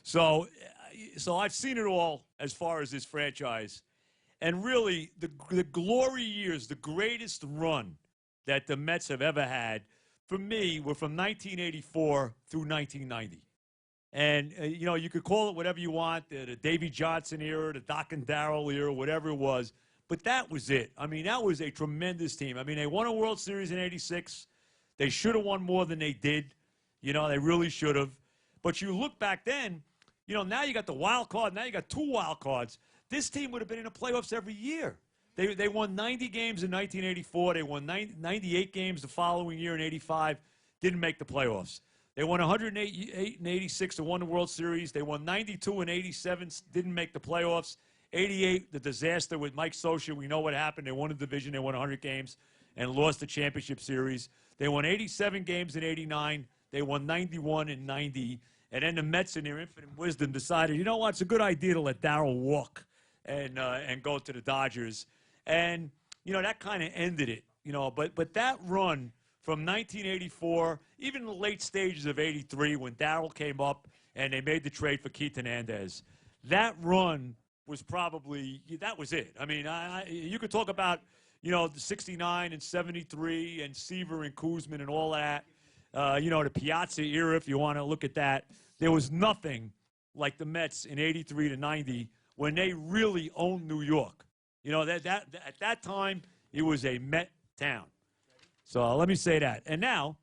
So I've seen it all as far as this franchise. And really, the glory years, the greatest run that the Mets have ever had, for me, were from 1984 through 1990. And, you know, you could call it whatever you want, the Davey Johnson era, the Doc and Darryl era, whatever it was. But that was it. I mean, that was a tremendous team. I mean, they won a World Series in '86. They should have won more than they did. You know, they really should have. But you look back then, you know, now you got the wild card. Now you got 2 wild cards. This team would have been in the playoffs every year. They won 90 games in 1984. They won 98 games the following year in '85. Didn't make the playoffs. They won 108 in '86 to won the World Series. They won 92 in '87. Didn't make the playoffs. '88, the disaster with Mike Scioscia. We know what happened. They won the division. They won 100 games and lost the championship series. They won 87 games in '89. They won 91 in '90. And then the Mets, in their infinite wisdom, decided, you know what, it's a good idea to let Darryl walk and go to the Dodgers. And, you know, that kind of ended it, you know. But that run from 1984, even in the late stages of '83 when Darryl came up and they made the trade for Keith Hernandez, that run was probably, that was it. I mean, you could talk about, you know, the '69 and '73 and Seaver and Koosman and all that. You know, the Piazza era, if you want to look at that. There was nothing like the Mets in '83 to '90 when they really owned New York. You know, at that time, it was a Met town. So let me say that. And now,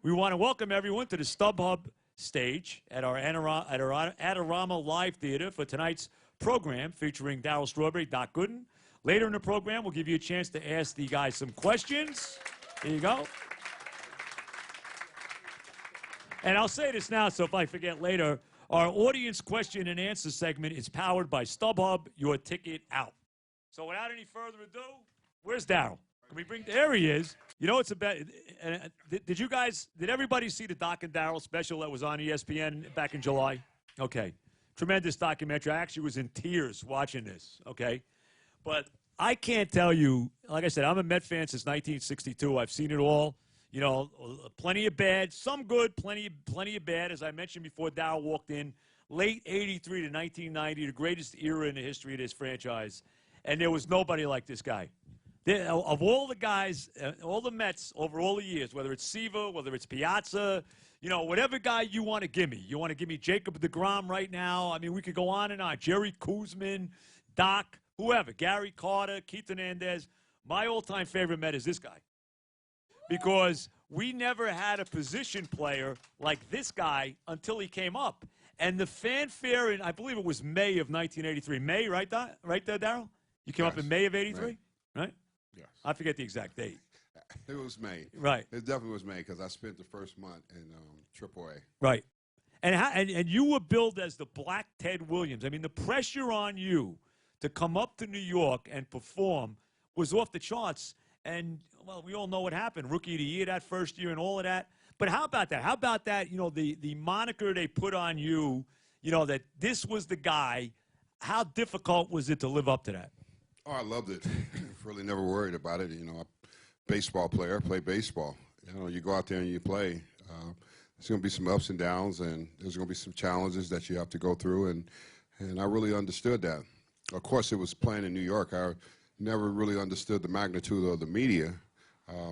we want to welcome everyone to the StubHub Stage at our Adorama Live Theatre for tonight's program featuring Daryl Strawberry, Doc Gooden. Later in the program, we'll give you a chance to ask the guys some questions. Here you go. And I'll say this now, so if I forget later, our audience question and answer segment is powered by StubHub, your ticket out. So without any further ado, where's Daryl? Can we bring, there he is. You know, it's about, did everybody see the Doc and Daryl special that was on ESPN back in July? Okay. Tremendous documentary. I actually was in tears watching this, okay? But I can't tell you, like I said, I'm a Met fan since 1962. I've seen it all. You know, plenty of bad, some good, plenty of bad. As I mentioned before, Darryl walked in late '83 to 1990, the greatest era in the history of this franchise, and there was nobody like this guy. Of all the guys, all the Mets over all the years, whether it's Seaver, whether it's Piazza, you know, whatever guy you want to give me. You want to give me Jacob deGrom right now? I mean, we could go on and on. Jerry Koosman, Doc, whoever, Gary Carter, Keith Hernandez. My all-time favorite Met is this guy. Because we never had a position player like this guy until he came up. And the fanfare in, I believe it was May of 1983. May, right, right there, Daryl? You came up in May of '83, right? Yes. I forget the exact date. It was May. Right. It definitely was May because I spent the first month in AAA. Right. And you were billed as the Black Ted Williams. I mean, the pressure on you to come up to New York and perform was off the charts. And, well, we all know what happened. Rookie of the Year that first year and all of that. But how about that? How about that, you know, the moniker they put on you, you know, that this was the guy. How difficult was it to live up to that? Oh, I loved it. Really never worried about it. You know, baseball player, play baseball. You know, you go out there and you play. There's going to be some ups and downs, and there's going to be some challenges that you have to go through, and I really understood that. Of course, it was playing in New York. I never really understood the magnitude of the media,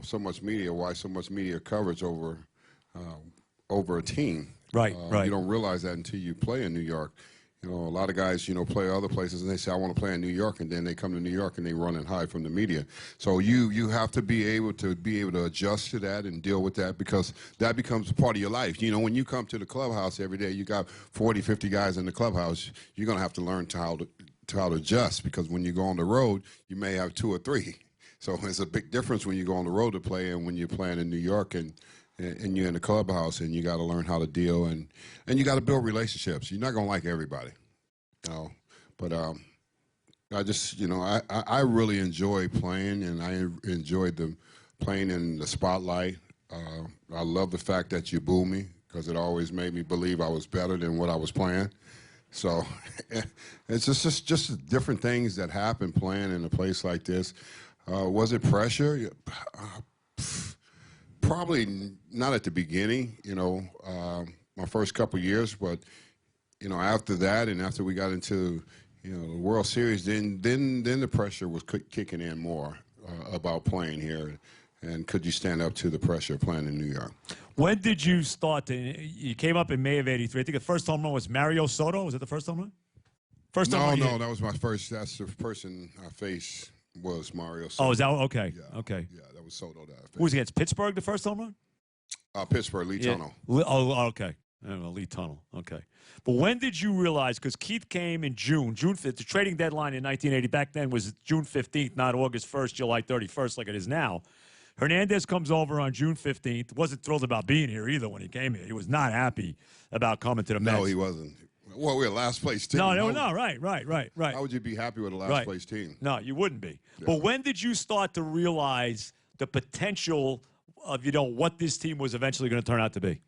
so much media, why so much media coverage over a team. Right, right. You don't realize that until you play in New York. You know, a lot of guys, you know, play other places, and they say, I want to play in New York, and then they come to New York and they run and hide from the media. So you have to be able to adjust to that and deal with that, because that becomes part of your life. You know, when you come to the clubhouse every day, you got 40, 50 guys in the clubhouse, you're going to have to learn how to adjust, because when you go on the road, you may have 2 or 3. So it's a big difference when you go on the road to play and when you're playing in New York and you're in the clubhouse, and you got to learn how to deal, and you got to build relationships. You're not going to like everybody, you know. But I just, you know, I really enjoy playing, and I enjoyed playing in the spotlight. I love the fact that you boo me, because it always made me believe I was better than what I was playing. So it's just different things that happen playing in a place like this. Was it pressure? Probably not at the beginning, you know, my first couple years, but you know, after that and after we got into, you know, the World Series, then the pressure was kicking in more about playing here. And could you stand up to the pressure of playing in New York? When did you start you came up in May of '83. I think the first home run was Mario Soto. Was it the first home run? First home run? No, that was my first. That's the person I faced was Mario Soto. Oh, is that okay? Yeah, okay. Yeah, that was Soto that I faced. Who was against Pittsburgh, the first home run? Pittsburgh, Lee Tunnel. Oh, okay. I don't know, Lee Tunnel. Okay. But when did you realize, because Keith came in June 5th, the trading deadline in 1980 back then was June 15th, not August 1st, July 31st like it is now. Hernandez comes over on June 15th. Wasn't thrilled about being here either when he came here. He was not happy about coming to the Mets. No, he wasn't. Well, we're a last place team. No, right. How would you be happy with a last place team? No, you wouldn't be. Yeah. But when did you start to realize the potential of, you know, what this team was eventually going to turn out to be?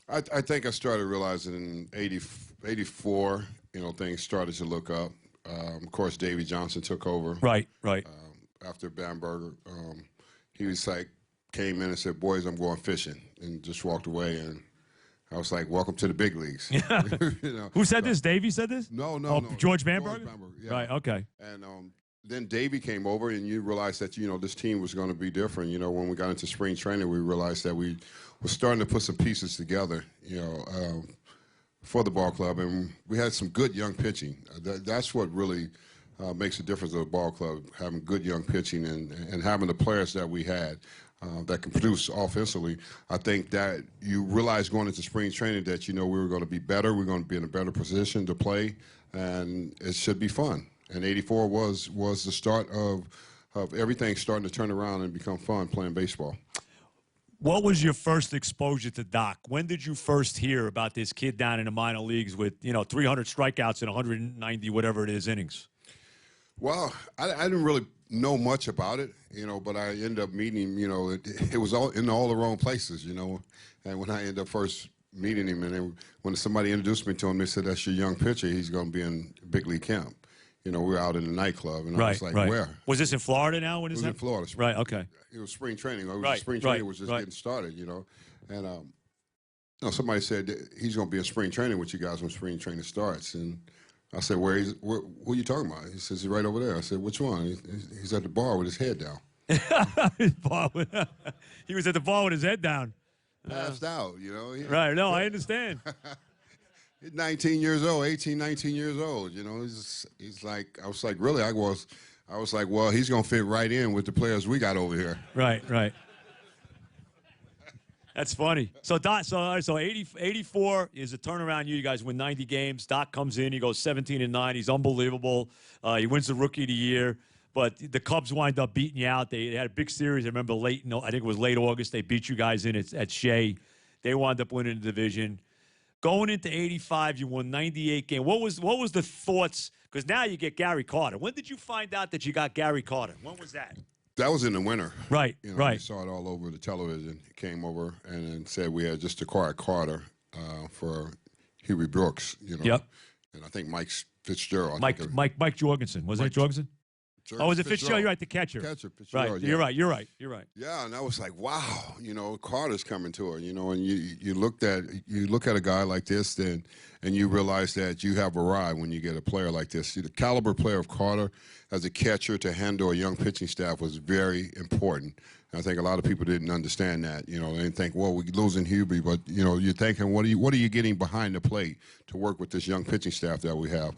I think I started realizing in 84, you know, things started to look up. Of course, Davey Johnson took over. Right. After Bamberger. He was like, came in and said, boys, I'm going fishing, and just walked away. And I was like, welcome to the big leagues. You know? Who said this? Davey said this? No. George Bamberger? Yeah. Right, okay. And then Davey came over, and you realized that, you know, this team was going to be different. You know, when we got into spring training, we realized that we were starting to put some pieces together, you know, for the ball club. And we had some good young pitching. That's what really makes a difference of the ball club, having good young pitching and having the players that we had that can produce offensively. I think that you realize going into spring training that, you know, we were going to be better, we're going to be in a better position to play, and it should be fun. And '84 was the start of everything starting to turn around and become fun playing baseball. What was your first exposure to Doc? When did you first hear about this kid down in the minor leagues with, you know, 300 strikeouts in 190 whatever it is innings? Well, I didn't really know much about it, you know, but I ended up meeting him, you know, it was all in all the wrong places, you know. And when I ended up first meeting him, and then when somebody introduced me to him, they said, that's your young pitcher, he's going to be in big league camp. You know, we were out in the nightclub, and I was like, where? Was this in Florida now? When it is was that? in Florida. Right, okay. It was spring training. Spring training was just getting started, you know. And you know, somebody said he's going to be in spring training with you guys when spring training starts. And I said, who are you talking about? He says, he's right over there. I said, which one? He's at the bar with his head down. He was at the bar with his head down. Passed out, you know. Right, no, I understand. He's 19 years old, 18, 19 years old, you know. He's like, I was like, really? I was like, well, he's going to fit right in with the players we got over here. Right. That's funny. So, Doc, so 84 is a turnaround year. You guys win 90 games. Doc comes in. He goes 17-9. He's unbelievable. He wins the Rookie of the Year. But the Cubs wind up beating you out. They had a big series. I remember I think it was late August. They beat you guys in at Shea. They wound up winning the division. Going into 85, you won 98 games. What was the thoughts? Because now you get Gary Carter. When did you find out that you got Gary Carter? When was that? That was in the winter. Right, you know, right. We saw it all over the television. He came over and said we had just acquired Carter for Huey Brooks, you know. Yep. And I think Mike Fitzgerald. Mike Jorgensen. Wasn't it Jorgensen? Oh, was it Fitzgerald? You're right, the catcher. Fitzgerald, right. Yeah. You're right. Yeah, and I was like, wow, you know, Carter's coming to her, you know, and you look at a guy like this, and you realize that you have a ride when you get a player like this. The caliber player of Carter as a catcher to handle a young pitching staff was very important. And I think a lot of people didn't understand that, you know. They didn't think, well, we're losing Hubie, but you know, you're thinking, what are you getting behind the plate to work with this young pitching staff that we have?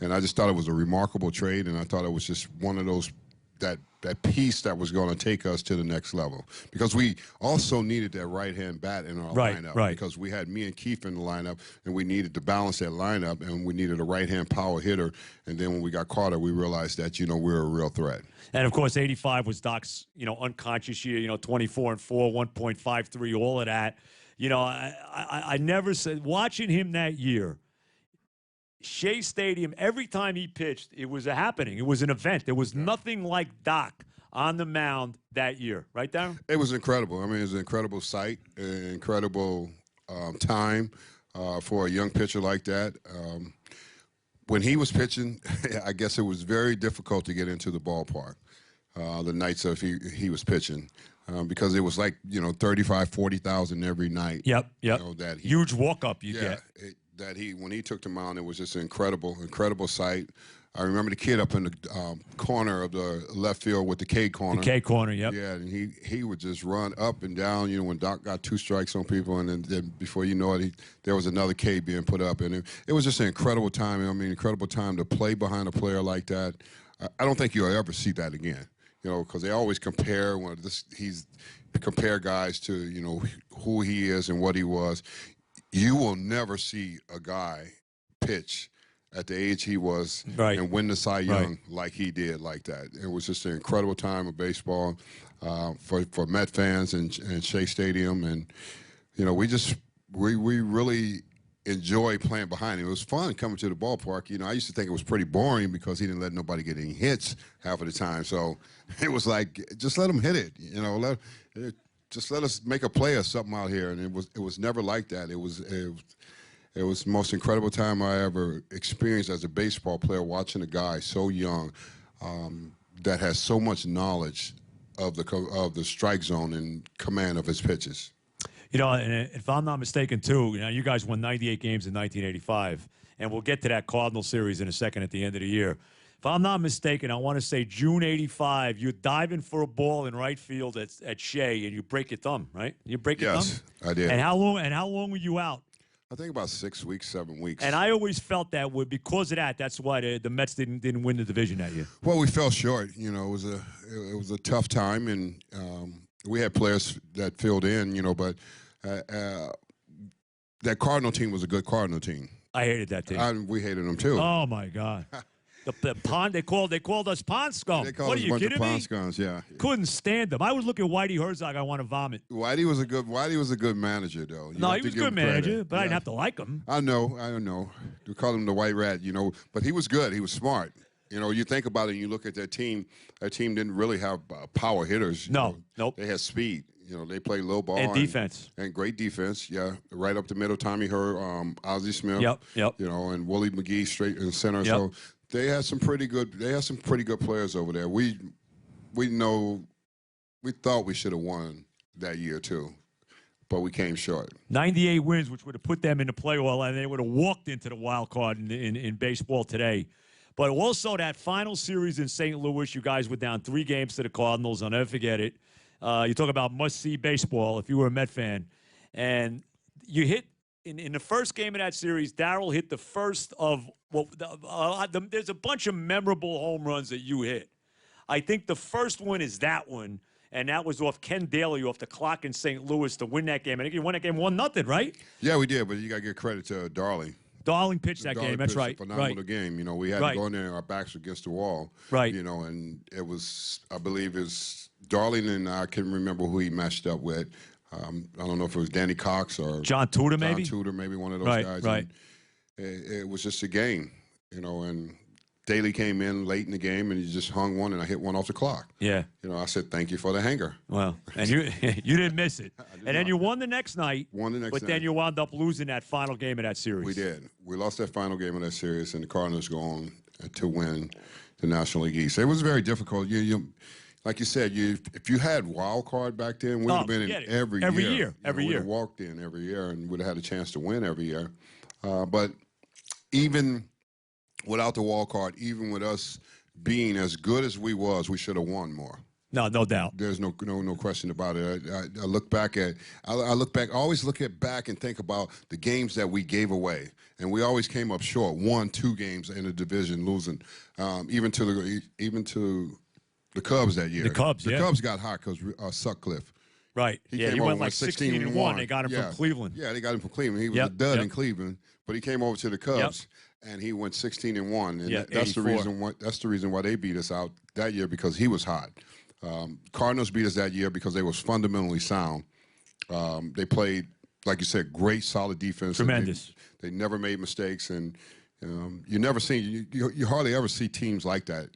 And I just thought it was a remarkable trade, and I thought it was just one of those, that piece that was going to take us to the next level. Because we also needed that right-hand bat in our lineup. Right. Because we had me and Keith in the lineup, and we needed to balance that lineup, and we needed a right-hand power hitter. And then when we got Carter, we realized that, you know, we were a real threat. And, of course, 85 was Doc's, you know, unconscious year, you know, 24-4, 1.53, all of that. You know, I never said, watching him that year, Shea Stadium, every time he pitched, it was a happening. It was an event. There was nothing like Doc on the mound that year. Right, Darryl? It was incredible. I mean, it was an incredible sight, an incredible time for a young pitcher like that. When he was pitching, I guess it was very difficult to get into the ballpark the nights of he was pitching. Because it was like, you know, 35,000, 40,000 every night. Yep. You know, that huge walk-up you get. that when he took the mound, it was just an incredible sight. I remember the kid up in the corner of the left field with the K corner. The K corner, yep. Yeah, and he would just run up and down. You know, when Doc got 2 strikes on people, and then before you know it, there was another K being put up, and it was just an incredible time. I mean, incredible time to play behind a player like that. I don't think you'll ever see that again. You know, because they always compare compare guys to, you know, who he is and what he was. You will never see a guy pitch at the age he was and win the Cy Young like he did like that. It was just an incredible time of baseball for Met fans and Shea Stadium. And, you know, we really enjoyed playing behind him. It was fun coming to the ballpark. You know, I used to think it was pretty boring because he didn't let nobody get any hits half of the time. So it was like, just let him hit it. You know, just let us make a play or something out here. And it was never like that. It was the most incredible time I ever experienced as a baseball player, watching a guy so young that has so much knowledge of the strike zone and command of his pitches. You know, and if I'm not mistaken, too, you know, you guys won 98 games in 1985, and we'll get to that Cardinal series in a second at the end of the year. If I'm not mistaken, I want to say June '85, you're diving for a ball in right field at Shea, and you break your thumb, right? You break your thumb? Yes, I did. And how long were you out? I think about 6 weeks, 7 weeks. And I always felt that because of that, that's why the Mets didn't win the division that year. Well, we fell short. You know, it was a tough time, and we had players that filled in. You know, but that Cardinal team was a good Cardinal team. I hated that team. We hated them too. Oh my God. The pond, they called us pond scum. They called what us are you kidding me? Pond scums, yeah. Couldn't stand them. I would look at Whitey Herzog, I want to vomit. Whitey was a good manager, though. No, he was a good manager, but I didn't have to like him. I know. We call him the White Rat, you know, but he was good. He was smart. You know, you think about it and you look at that team didn't really have power hitters. No, nope. They had speed. You know, they played low ball. And defense. And great defense, yeah. Right up the middle, Tommy Herr, Ozzie Smith. Yep. You know, and Willie McGee straight in center. Yep. So they had some pretty good players over there. We thought we should have won that year too, but we came short. 98 wins, which would have put them in the playoff, and they would have walked into the wild card in baseball today. But also that final series in St. Louis, you guys were down 3 games to the Cardinals. I'll never forget it. You talk about must-see baseball if you were a Met fan. And you hit, in the first game of that series, Darryl hit the first of, there's a bunch of memorable home runs that you hit. I think the first one is that one, and that was off Ken Daly off the clock in St. Louis to win that game. I think you won that game 1-0, right? Yeah, we did, but you got to give credit to Darling. Darling pitched that game. That's right. Phenomenal game. You know, we had to go in there and our backs were against the wall. Right. You know, and it was, I believe it was Darling, and I can't remember who he matched up with. I don't know if it was Danny Cox or John Tudor, maybe? John Tudor, maybe one of those guys. Right. It was just a game, you know, and Daly came in late in the game, and he just hung one, and I hit one off the clock. Yeah. You know, I said, thank you for the hanger. Well, and you didn't miss it. And then you won the next night. But then you wound up losing that final game of that series. We did. We lost that final game of that series, and the Cardinals go on to win the National League East. It was very difficult. Like you said, if you had wild card back then, we would have been in every year. Every year. Would have walked in every year and would have had a chance to win every year. But even without the wild card, even with us being as good as we should have won more. No doubt. There's no question about it. I look back at, I always look back and think about the games that we gave away, and we always came up short. 1-2 games in the division, losing, even to the Cubs that year. The Cubs got hot because Sutcliffe. Right. He went like 16-1. They got him from Cleveland. Yeah, they got him from Cleveland. He was a dud in Cleveland, but he came over to the Cubs. And he went 16-1, and that's the reason why they beat us out that year, because he was hot. Cardinals beat us that year because they was fundamentally sound. They played, like you said, great, solid defense. Tremendous. They never made mistakes, and you hardly ever see teams like that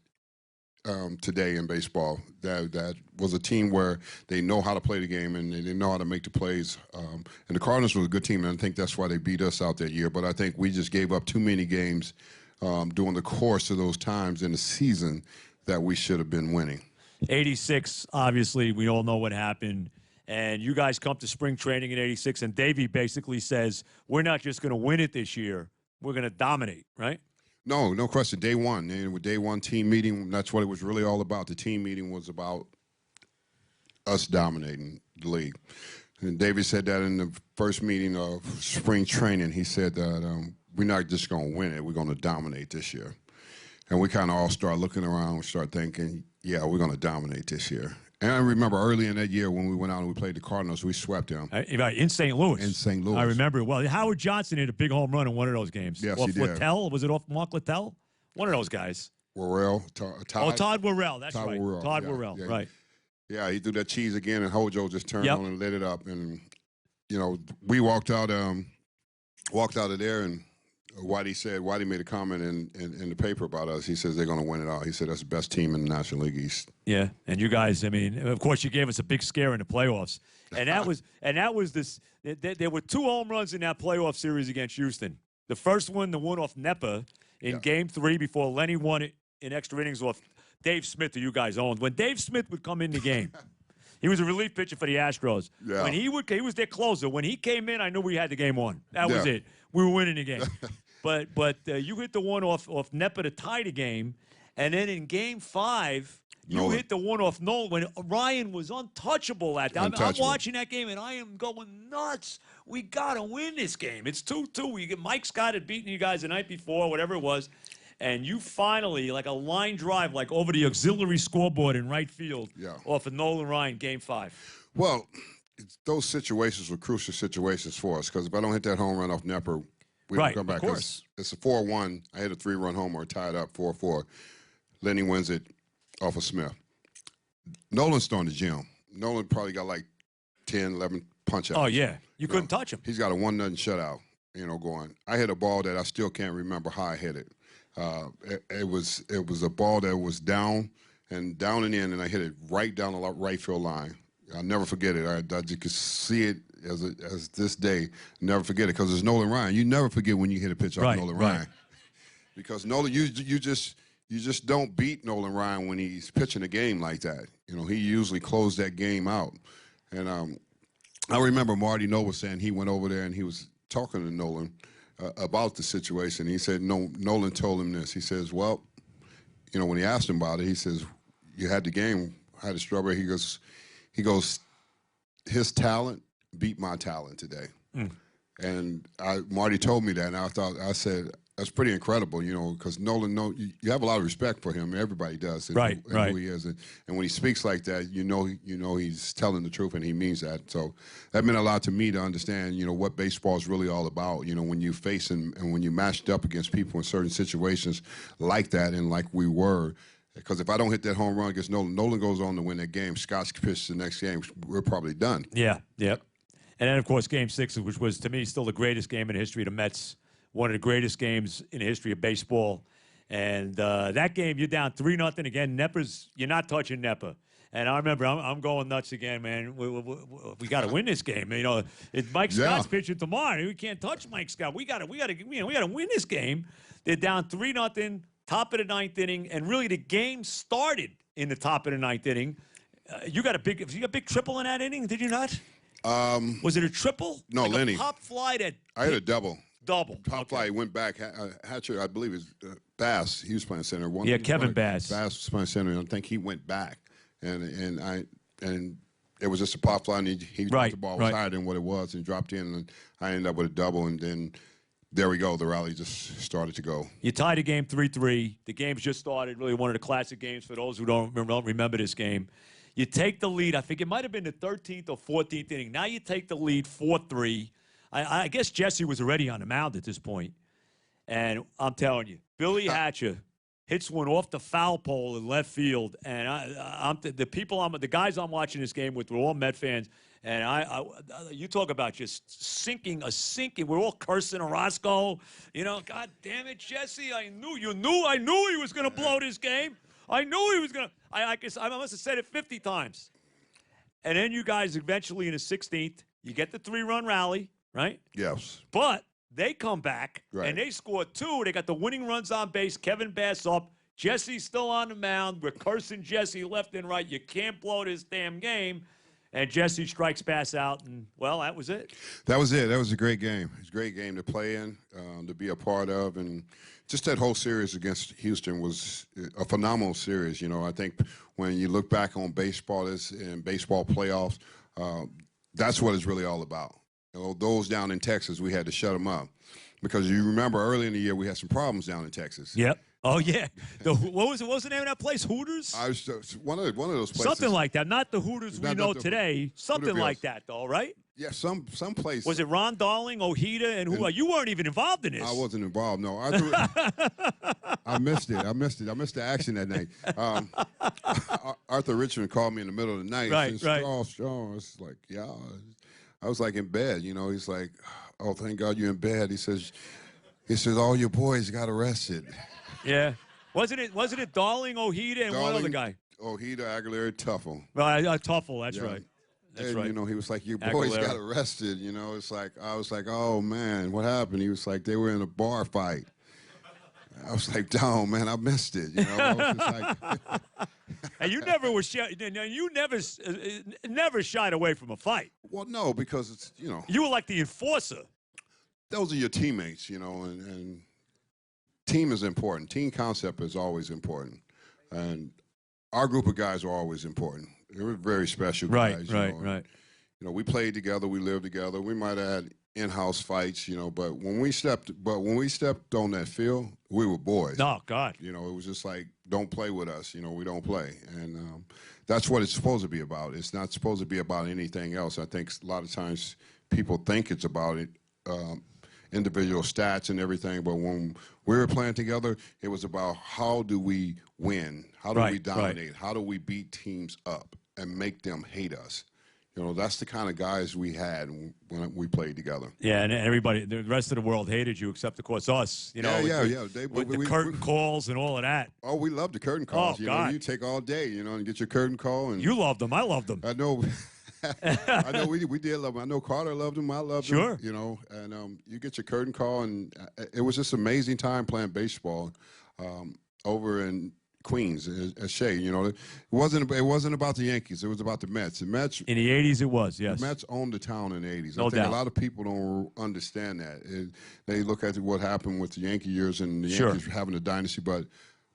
today in baseball. That was a team where they know how to play the game and they know how to make the plays. And the Cardinals was a good team, and I think that's why they beat us out that year. But I think we just gave up too many games during the course of those times in the season that we should have been winning. 86, obviously, we all know what happened. And you guys come to spring training in '86, and Davey basically says, we're not just going to win it this year. We're going to dominate, right? No, no question. Day one. And with day one team meeting, that's what it was really all about. The team meeting was about us dominating the league. And David said that in the first meeting of spring training. He said that we're not just going to win it. We're going to dominate this year. And we kind of all start looking around and start thinking, yeah, we're going to dominate this year. And I remember early in that year when we went out and we played the Cardinals, we swept them. Right, in St. Louis. In St. Louis. I remember it well. Howard Johnson hit a big home run in one of those games. Yes, off he did. Littell? Was it off Mark Littell? One of those guys. Worrell, Todd. Oh, Todd Worrell. That's Todd right. Worrell. Todd Yeah, Worrell, yeah. right. Yeah, he threw that cheese again, and Hojo just turned on and lit it up. And, you know, we walked out of there, and Whitey made a comment in the paper about us. He says they're going to win it all. He said that's the best team in the National League East. Yeah, and you guys, I mean, of course, you gave us a big scare in the playoffs, and that was this. There were 2 home runs in that playoff series against Houston. The first one, the one off Nepa in Game 3 before Lenny won it in extra innings off Dave Smith, who you guys owned. When Dave Smith would come in the game, he was a relief pitcher for the Astros. Yeah. When he was their closer. When he came in, I knew we had the game won. That was it. We were winning the game. But you hit the one off Nepa to tie the game, and then in Game 5, you hit the one off Nolan when Ryan was untouchable at that. I'm watching that game, and I am going nuts. We got to win this game. It's 2-2. Mike Scott had beaten you guys the night before, whatever it was, and you finally, like a line drive, like over the auxiliary scoreboard in right field off of Nolan Ryan, Game 5. Well, those situations were crucial situations for us because if I don't hit that home run off Nepper, we don't come back. Of course. It's a 4-1. I hit a 3-run homer, tied up 4-4. Lenny wins it off of Smith. Nolan's throwing the gym. Nolan probably got like 10, 11 punch-outs. Oh, yeah. You couldn't touch him. He's got a 1-0 shutout, going. I hit a ball that I still can't remember how I hit it. It was a ball that was down and in, and I hit it right down the right field line. I'll never forget it. I just could see it as this day. Never forget it because it's Nolan Ryan. You never forget when you hit a pitch off Nolan Ryan, because Nolan, you just don't beat Nolan Ryan when he's pitching a game like that. He usually closed that game out. And I remember Marty Noble saying he went over there and he was talking to Nolan about the situation. He said Nolan told him this. He says, well, when he asked him about it, he says, you had the game, I had a Strawberry. He goes, his talent beat my talent today. And Marty told me that, and I said, that's pretty incredible, because Nolan, you have a lot of respect for him. Everybody does. And who he is. And when he speaks like that, he's telling the truth, and he means that. So that meant a lot to me to understand, what baseball is really all about, when you face and when you matched up against people in certain situations like that and like we were. Because if I don't hit that home run against Nolan goes on to win that game. Scott's pitch the next game, we're probably done. Yeah, yep. And then, of course, Game 6, which was, to me, still the greatest game in the history of the Mets, one of the greatest games in the history of baseball. And that game, you're down 3-0. Again, you're not touching Nepa. And I remember I'm going nuts again, man. We got to win this game. Mike Scott's pitching tomorrow. We can't touch Mike Scott. We got to win this game. They're down 3-0. Top of the 9th inning, and really the game started in the top of the 9th inning. You got a big triple in that inning, did you not? Was it a triple? No, like Lenny. A pop fly that I had a double. Pop fly went back. Hatcher, I believe, is Bass. He was playing center. Kevin Bass. Bass was playing center, and I think he went back, and it was just a pop fly, and he thought the ball was higher than what it was, and dropped in, and I ended up with a double, and then. There we go. The rally just started to go. You tied the game 3-3. The game's just started. Really one of the classic games for those who don't remember this game. You take the lead. I think it might have been the 13th or 14th inning. Now you take the lead 4-3. I guess Jesse was already on the mound at this point. And I'm telling you, Billy Hatcher hits one off the foul pole in left field. And the guys I'm watching this game with were all Met fans. And you talk about just sinking. We're all cursing Orozco. God damn it, Jesse! I knew he was going to blow this game. I knew he was going to. I must have said it 50 times. And then you guys eventually in the 16th, you get the 3-run rally, right? Yes. But they come back and they score 2. They got the winning runs on base. Kevin Bass up. Jesse's still on the mound. We're cursing Jesse left and right. You can't blow this damn game. And Jesse strikes bass out, and, well, that was it. That was it. That was a great game. It was a great game to play in, to be a part of. And just that whole series against Houston was a phenomenal series. You know, I think when you look back on baseball and baseball playoffs, that's what it's really all about. You know, those down in Texas, we had to shut them up. Because you remember early in the year, we had some problems down in Texas. Yep. Oh, yeah. What was the name of that place? Hooters? One of those places. Something like that. Not the Hooters we know today. Something like that, though, right? Yeah, some place. Was it Ron Darling, Ojeda, and who? You weren't even involved in this. I wasn't involved, no. I missed it. I missed the action that night. Arthur Richmond called me in the middle of the night. Right, and said, right. Oh, Sean. I was like, yeah. I was like in bed, you know. He's like, oh, thank God you're in bed. He says, all your boys got arrested. Yeah. Wasn't it Darling, Ojeda, and one other guy? Ojeda, Aguilera, Tuffle. Right, Tuffle, that's right. That's and, right. You know, he was like, your boys got arrested. You know, it's like, I was like, oh, man, what happened? He was like, they were in a bar fight. I was like, "Damn, man, I missed it." You know, I was just like, and you never shied away from a fight. Well, no, because it's, you know, you were like the enforcer. Those are your teammates, you know, and team is important. Team concept is always important, and our group of guys are always important. They were very special guys. Right. You know, we played together, we lived together. We might have had in-house fights, you know, but when we stepped on that field, we were boys. Oh, God. You know, it was just like, don't play with us. You know, we don't play. And that's what it's supposed to be about. It's not supposed to be about anything else. I think a lot of times people think it's about it, individual stats and everything, but when we were playing together, it was about how do we win? How do we dominate? Right. How do we beat teams up and make them hate us? You know, that's the kind of guys we had when we played together. Yeah, and everybody, the rest of the world hated you except, of course, us. You know, with the curtain calls and all of that. Oh, we loved the curtain calls. Oh, God. Know, you take all day, you know, and get your curtain call. And you loved them. I loved them. I know. I know we did love them. I know Carter loved them. I loved them. Sure. You know, and you get your curtain call, and it was just an amazing time playing baseball over in Queens at Shea. You know, it wasn't about the Yankees. It was about the Mets. The Mets in the '80s. It was, yes. The Mets owned the town in the '80s. No I think doubt. a lot of people don't understand that. They look at what happened with the Yankee years and the Yankees having a dynasty, but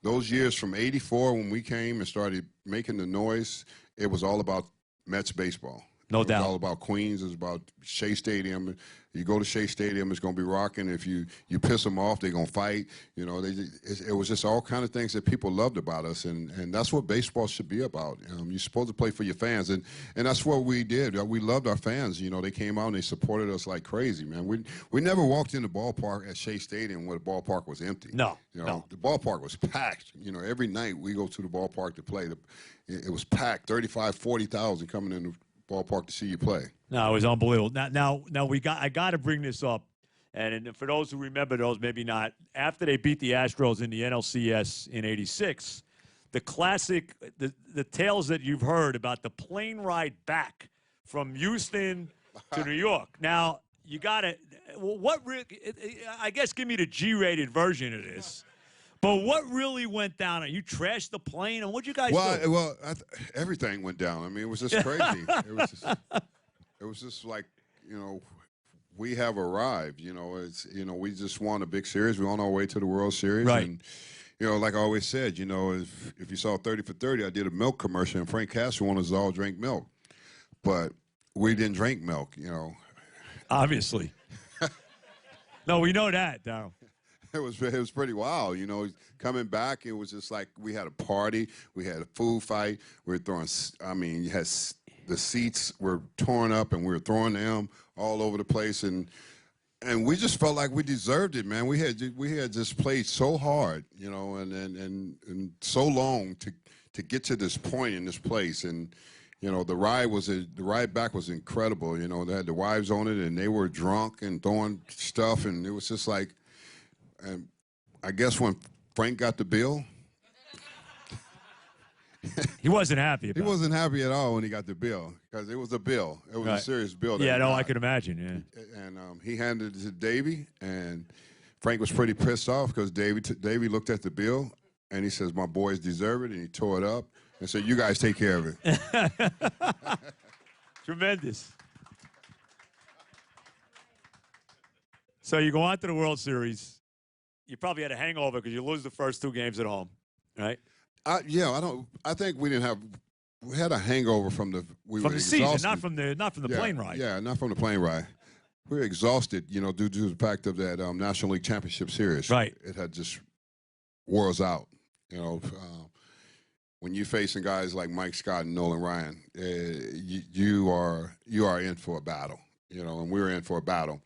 those years from '84 when we came and started making the noise, it was all about Mets baseball. No doubt. It was all about Queens. It was about Shea Stadium. You go to Shea Stadium, it's going to be rocking. If you piss them off, they're going to fight. You know, it was just all kind of things that people loved about us, and that's what baseball should be about. You're supposed to play for your fans, and that's what we did. We loved our fans. You know, they came out and they supported us like crazy, man. We never walked in the ballpark at Shea Stadium where the ballpark was empty. No, you know, the ballpark was packed. You know, every night we go to the ballpark to play. It was packed, 35,000, 40,000 coming in the ballpark to see you play. No, it was unbelievable. Now I got to bring this up, and for those who remember, those maybe not. After they beat the Astros in the NLCS in '86, the classic, the tales that you've heard about the plane ride back from Houston to New York. Now you got to, I guess, give me the G-rated version of this. But what really went down? You trashed the plane, and what'd you guys do? Well, everything went down. I mean, it was just crazy. It was just like, you know, we have arrived. You know, we just won a big series. We're on our way to the World Series. Right. And, you know, like I always said, you know, if you saw 30 for 30, I did a milk commercial, and Frank Castle wanted us to all drink milk. But we didn't drink milk, you know. Obviously. No, we know that, Daryl. It was pretty wild, you know. Coming back, it was just like we had a party, we had a food fight. We were throwing. I mean, you had the seats were torn up, and we were throwing them all over the place, and we just felt like we deserved it, man. We had just played so hard, you know, and so long to get to this point in this place, and you know, the ride back was incredible. You know, they had the wives on it, and they were drunk and throwing stuff, and it was just like. And I guess when Frank got the bill, he wasn't happy about it. He wasn't happy at all when he got the bill because it was a bill. It was a serious bill. Yeah, no, I could imagine, yeah. And he handed it to Davey, and Frank was pretty pissed off because Davey looked at the bill, and he says, my boys deserve it, and he tore it up and said, you guys take care of it. Tremendous. So you go on to the World Series. You probably had a hangover because you lose the first 2 games at home, right? I think we didn't have. We had a hangover from the. We From were the season, exhausted. not from the plane ride. Yeah, not from the plane ride. We were exhausted, due to the fact of that National League Championship Series. Right. It had just wore us out. When you're facing guys like Mike Scott and Nolan Ryan, you are in for a battle. And we were in for a battle.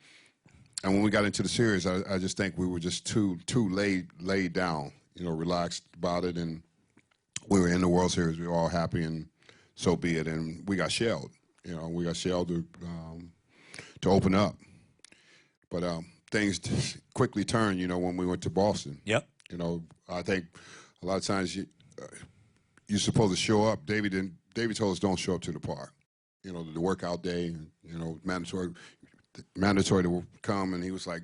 And when we got into the series, I just think we were just too laid down, relaxed about it. And we were in the World Series. We were all happy, and so be it. And we got shelled. We got shelled to open up. But things just quickly turned, when we went to Boston. Yep. I think a lot of times you're supposed to show up. David told us don't show up to the park. The workout day, mandatory to come, and he was like,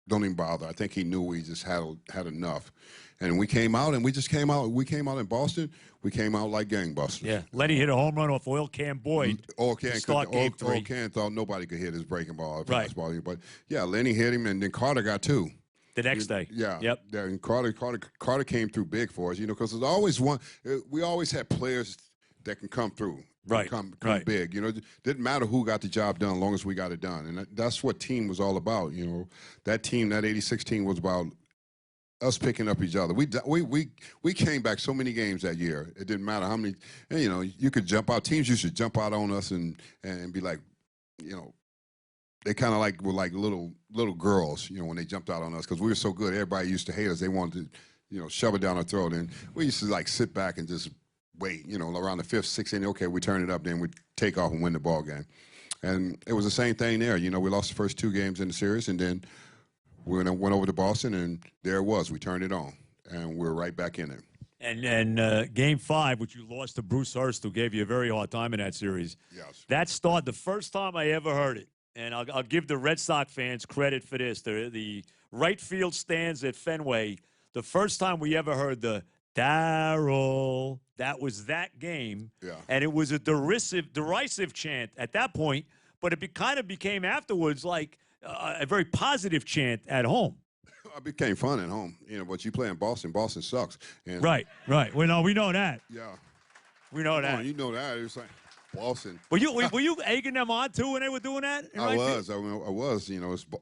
don't even bother. I think he knew we just had enough. And we came out, and we came out in Boston. We came out like gangbusters. Yeah. Lenny hit a home run off Oil Can Boyd. Oil Can thought nobody could hit his breaking ball. Right. Fastball. But, yeah, Lenny hit him, and then Carter got 2. The next day. Yeah. Yep. Yeah, and Carter came through big for us, because there's always we always had players that can come through. Right. Come right. big. It didn't matter who got the job done as long as we got it done. And that's what team was all about. That team, that 86 team was about us picking up each other. We came back so many games that year. It didn't matter how many, you could jump out. Teams used to jump out on us and be like, they kind of were like little girls, when they jumped out on us because we were so good. Everybody used to hate us. They wanted to, shove it down our throat. And we used to sit back and just wait, around the 5th, 6th inning, okay, we turn it up, then we take off and win the ball game. And it was the same thing there. We lost the first 2 games in the series, and then we went over to Boston, and there it was. We turned it on, and we were right back in it. And Game 5, which you lost to Bruce Hurst, who gave you a very hard time in that series. Yes. That started the first time I ever heard it. And I'll give the Red Sox fans credit for this. The right field stands at Fenway, the first time we ever heard the Daryl, that was that game. Yeah. And it was a derisive chant at that point, but it kind of became afterwards like a very positive chant at home. It became fun at home, but you play in Boston. Boston sucks. And right. We know that. Yeah. We know that. You know that. It's like Boston. Were you egging them on, too, when they were doing that? I was.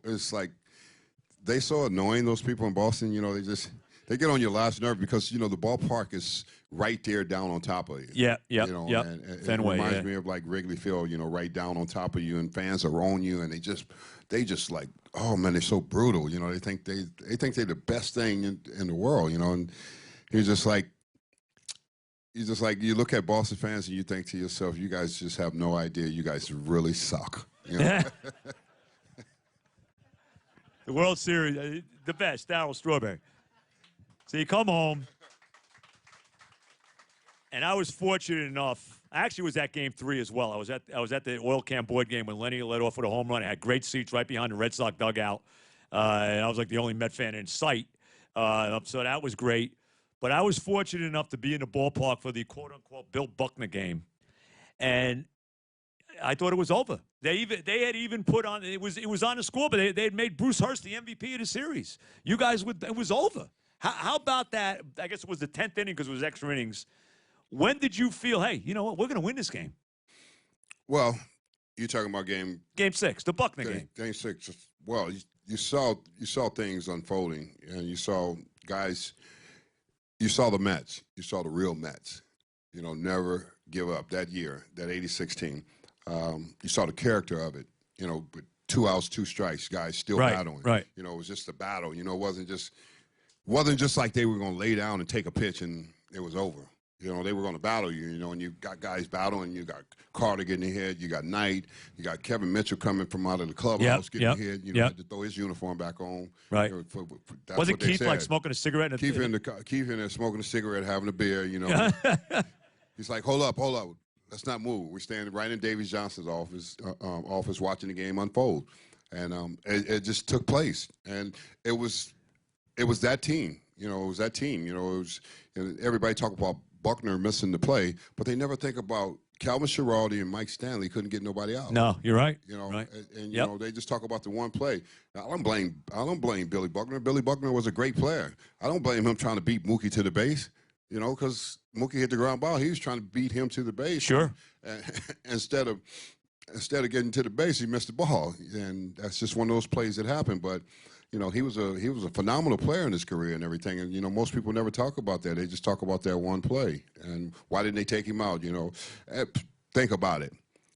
It's like they so annoying, those people in Boston. They get on your last nerve because, the ballpark is right there down on top of you. Yeah. And Fenway, it reminds me of like Wrigley Field, right down on top of you, and fans are on you, and they just like, oh man, they're so brutal. They think they're the best thing in the world. And you're just like, you look at Boston fans and you think to yourself, you guys just have no idea. You guys really suck. The World Series, the best, Daryl Strawberry. So you come home, and I was fortunate enough. I actually was at Game 3 as well. I was at the Oil Can Boyd game when Lenny led off with a home run. I had great seats right behind the Red Sox dugout, and I was like the only Met fan in sight. So that was great. But I was fortunate enough to be in the ballpark for the quote-unquote Bill Buckner game, and I thought it was over. They had even put on it was on the score, but they had made Bruce Hurst the MVP of the series. You guys it was over. How about that? I guess it was the 10th inning because it was extra innings. When did you feel, hey, you know what, we're going to win this game? Well, you're talking about Game 6, the Buckner game. Game 6. Well, you saw things unfolding, and you saw guys. You saw the Mets. You saw the real Mets. Never give up that year, that 86 team. You saw the character of it. With 2 outs, 2 strikes, guys still battling. Right. It was just a battle. It wasn't just like they were going to lay down and take a pitch and it was over. They were going to battle you, and you got guys battling. You got Carter getting hit. You got Knight. You got Kevin Mitchell coming from out of the clubhouse getting hit. Had to throw his uniform back on. Right. Wasn't Keith like smoking a cigarette? Keith in there smoking a cigarette, having a beer, He's like, hold up. Let's not move. We're standing right in Davy Johnson's office watching the game unfold. And it just took place. And it was that team. It was that team. Everybody talk about Buckner missing the play, but they never think about Calvin Schiraldi and Mike Stanley couldn't get nobody out. No, you're right. You know, right. and you know, they just talk about the one play. Now, I don't blame Billy Buckner. Billy Buckner was a great player. I don't blame him trying to beat Mookie to the base. You know, because Mookie hit the ground ball, he was trying to beat him to the base. Sure. And instead of getting to the base, he missed the ball, and that's just one of those plays that happened. But you know, he was a phenomenal player in his career and everything. And you know, most people never talk about that. They just talk about that one play. And why didn't they take him out? You know, think about it.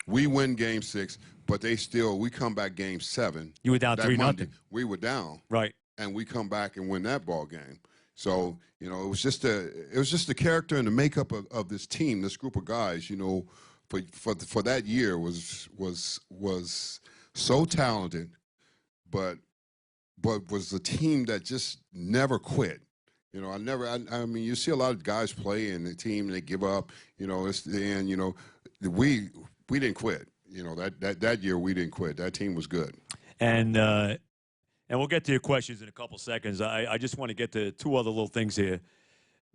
We win Game 6, but we come back Game 7. You were down 3-0. We were down. Right. And we come back and win that ball game. So you know, it was just the character and the makeup of this team, this group of guys. You know, for that year was so talented, but was a team that just never quit. You know, I mean, you see a lot of guys play in the team and they give up. You know, it's the end. You know, we didn't quit. You know, that year we didn't quit. That team was good. And we'll get to your questions in a couple seconds. I just want to get to two other little things here.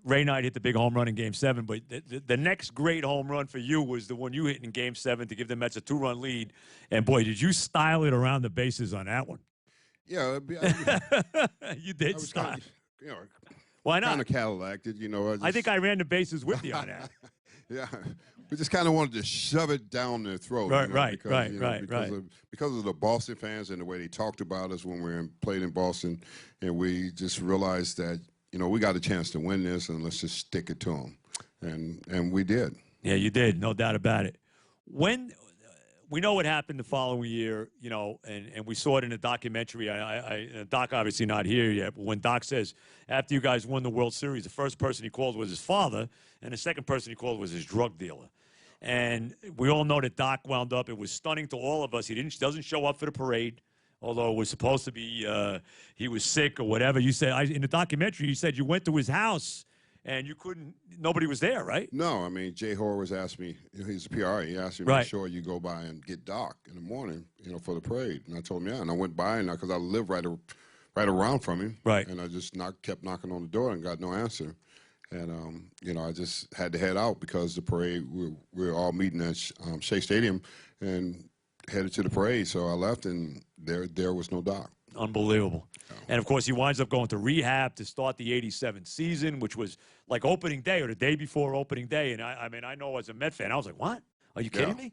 Ray Knight hit the big home run in Game 7, but the next great home run for you was the one you hit in Game 7 to give the Mets a 2-run lead. And, boy, did you style it around the bases on that one. Yeah. You did style. You know, why not? Kind of Cadillac, you know. I think I ran the bases with you on that. Yeah. We just kind of wanted to shove it down their throat. Right, you know, because of the Boston fans and the way they talked about us when we played in Boston. And we just realized that, you know, we got a chance to win this, and let's just stick it to them. And we did. Yeah, you did, no doubt about it. When we know what happened the following year, you know, and we saw it in the documentary. Doc obviously not here yet, but when Doc says after you guys won the World Series, the first person he called was his father, and the second person he called was his drug dealer. And we all know that Doc wound up. It was stunning to all of us. He doesn't show up for the parade, although it was supposed to be he was sick or whatever. You said in the documentary, you said you went to his house and you couldn't. Nobody was there, right? No, I mean Jay Horwitz asked me. He's a PR. He asked me to make sure you go by and get Doc in the morning, you know, for the parade. And I told him yeah, and I went by and because I live right around from him, right? And I just kept knocking on the door and got no answer. And, you know, I just had to head out because the parade, we were all meeting at Shea Stadium and headed to the parade. So I left, and there was no Doc. Unbelievable. Oh. And, of course, he winds up going to rehab to start the '87 season, which was like opening day or the day before opening day. And, I mean, I know as a Met fan, I was like, what? Are you kidding me?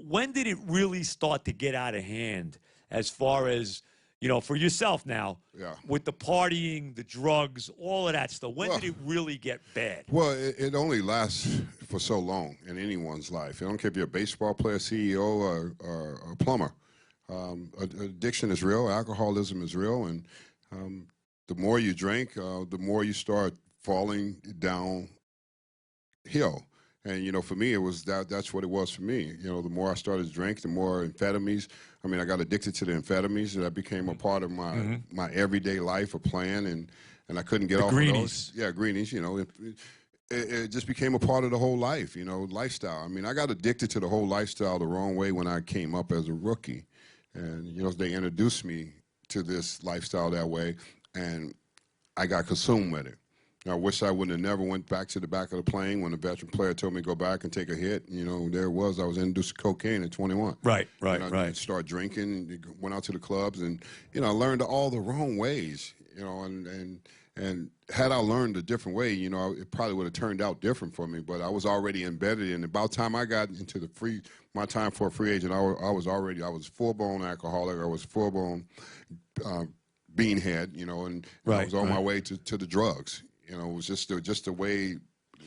When did it really start to get out of hand as far as – you know, for yourself now, with the partying, the drugs, all of that stuff, when did it really get bad? Well, it only lasts for so long in anyone's life. I don't care if you're a baseball player, CEO, or a plumber. Addiction is real. Alcoholism is real. And the more you drink, the more you start falling downhill. And, you know, for me, it was that's what it was for me. You know, the more I started to drink, the more amphetamines. I mean, I got addicted to the amphetamines. That became a part of my everyday life of playing, and I couldn't get off of those. Yeah, greenies, you know. It just became a part of the whole life, you know, lifestyle. I mean, I got addicted to the whole lifestyle the wrong way when I came up as a rookie. And, you know, they introduced me to this lifestyle that way, and I got consumed with it. I wish I wouldn't have never went back to the back of the plane when the veteran player told me to go back and take a hit. You know, there it was. I was introduced to cocaine at 21. Right. I started drinking, went out to the clubs, and, you know, I learned all the wrong ways, you know, and had I learned a different way, you know, it probably would have turned out different for me, but I was already embedded in it. About the time I got into my time for a free agent, I was full-blown alcoholic. I was full-blown beanhead, you know, and I was on my way to the drugs. You know, it was just the way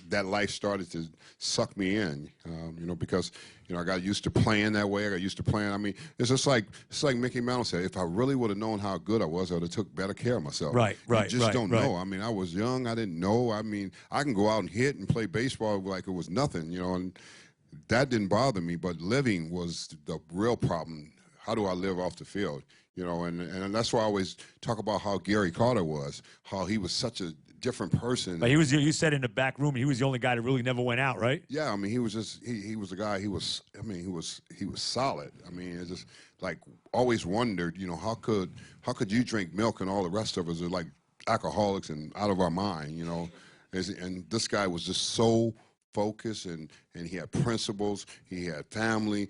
that life started to suck me in, you know, because, you know, I got used to playing that way. I got used to playing. I mean, it's like Mickey Mantle said, if I really would have known how good I was, I would have took better care of myself. You just don't know. I mean, I was young. I didn't know. I mean, I can go out and hit and play baseball like it was nothing, you know, and that didn't bother me. But living was the real problem. How do I live off the field? You know, and that's why I always talk about how Gary Carter was, how he was such a different person. But you said in the back room he was the only guy that really never went out, right? Yeah, I mean, he was just he was a guy. He was solid. I mean, it's just like always wondered, you know, how could you drink milk and all the rest of us are like alcoholics and out of our mind, you know? And this guy was just so focus, and he had principles. He had family.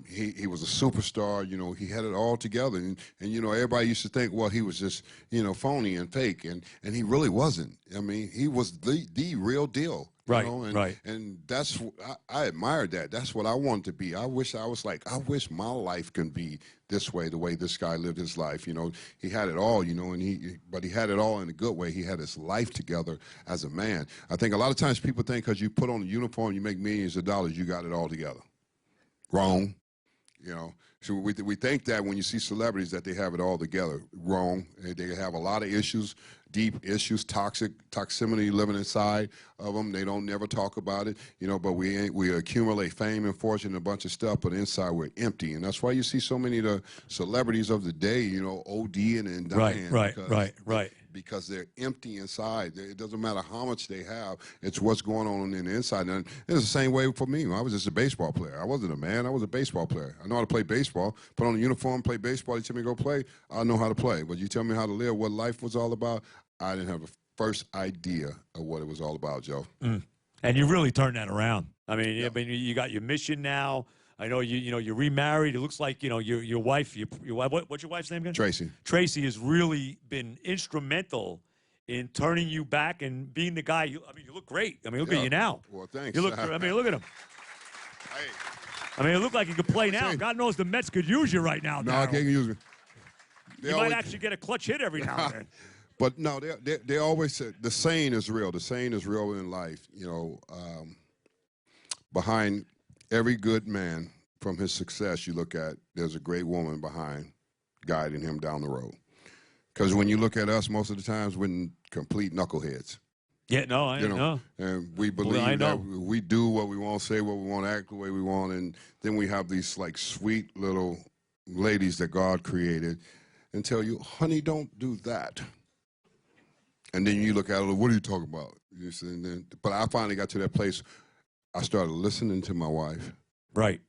He was a superstar. You know, he had it all together. And you know, everybody used to think, well, he was just, you know, phony and fake, and he really wasn't. I mean, he was the real deal. You know? And that's, I admired that. That's what I wanted to be. I wish I was like, I wish my life can be this way, the way this guy lived his life. You know, he had it all, you know, but he had it all in a good way. He had his life together as a man. I think a lot of times people think because you put on a uniform, you make millions of dollars, you got it all together. Wrong. You know, so we think that when you see celebrities that they have it all together. Wrong. They have a lot of issues, deep issues, toxicity living inside of them. They don't never talk about it, you know, but we accumulate fame and fortune and a bunch of stuff, but inside we're empty. And that's why you see so many of the celebrities of the day, you know, ODing and dying. Right. Because they're empty inside. It doesn't matter how much they have. It's what's going on the inside. And it's the same way for me. I was just a baseball player. I wasn't a man. I was a baseball player. I know how to play baseball. Put on a uniform, play baseball. You tell me to go play, I know how to play. But you tell me how to live, what life was all about, I didn't have the first idea of what it was all about, Joe. And you really turned that around. I mean, you got your mission now. I know you're remarried. It looks like, you know, your wife, what's your wife's name again? Tracy. Tracy has really been instrumental in turning you back and being the guy. I mean, you look great. I mean, look at you now. Well, thanks. You look. I mean, look at him. Hey. I mean, it looked like you could play now. God knows the Mets could use you right now. No, I can't use me. You might actually get a clutch hit every now and then. But no, they always said the saying is real. The saying is real in life. You know, behind every good man, from his success, you look at, there's a great woman behind guiding him down the road. Because when you look at us, most of the times we're complete knuckleheads. Yeah, no, I know. And we believe that we do what we want, say what we want, act the way we want, and then we have these like sweet little ladies that God created and tell you, honey, don't do that. And then you look at it, what are you talking about? But I finally got to that place. I started listening to my wife. Right.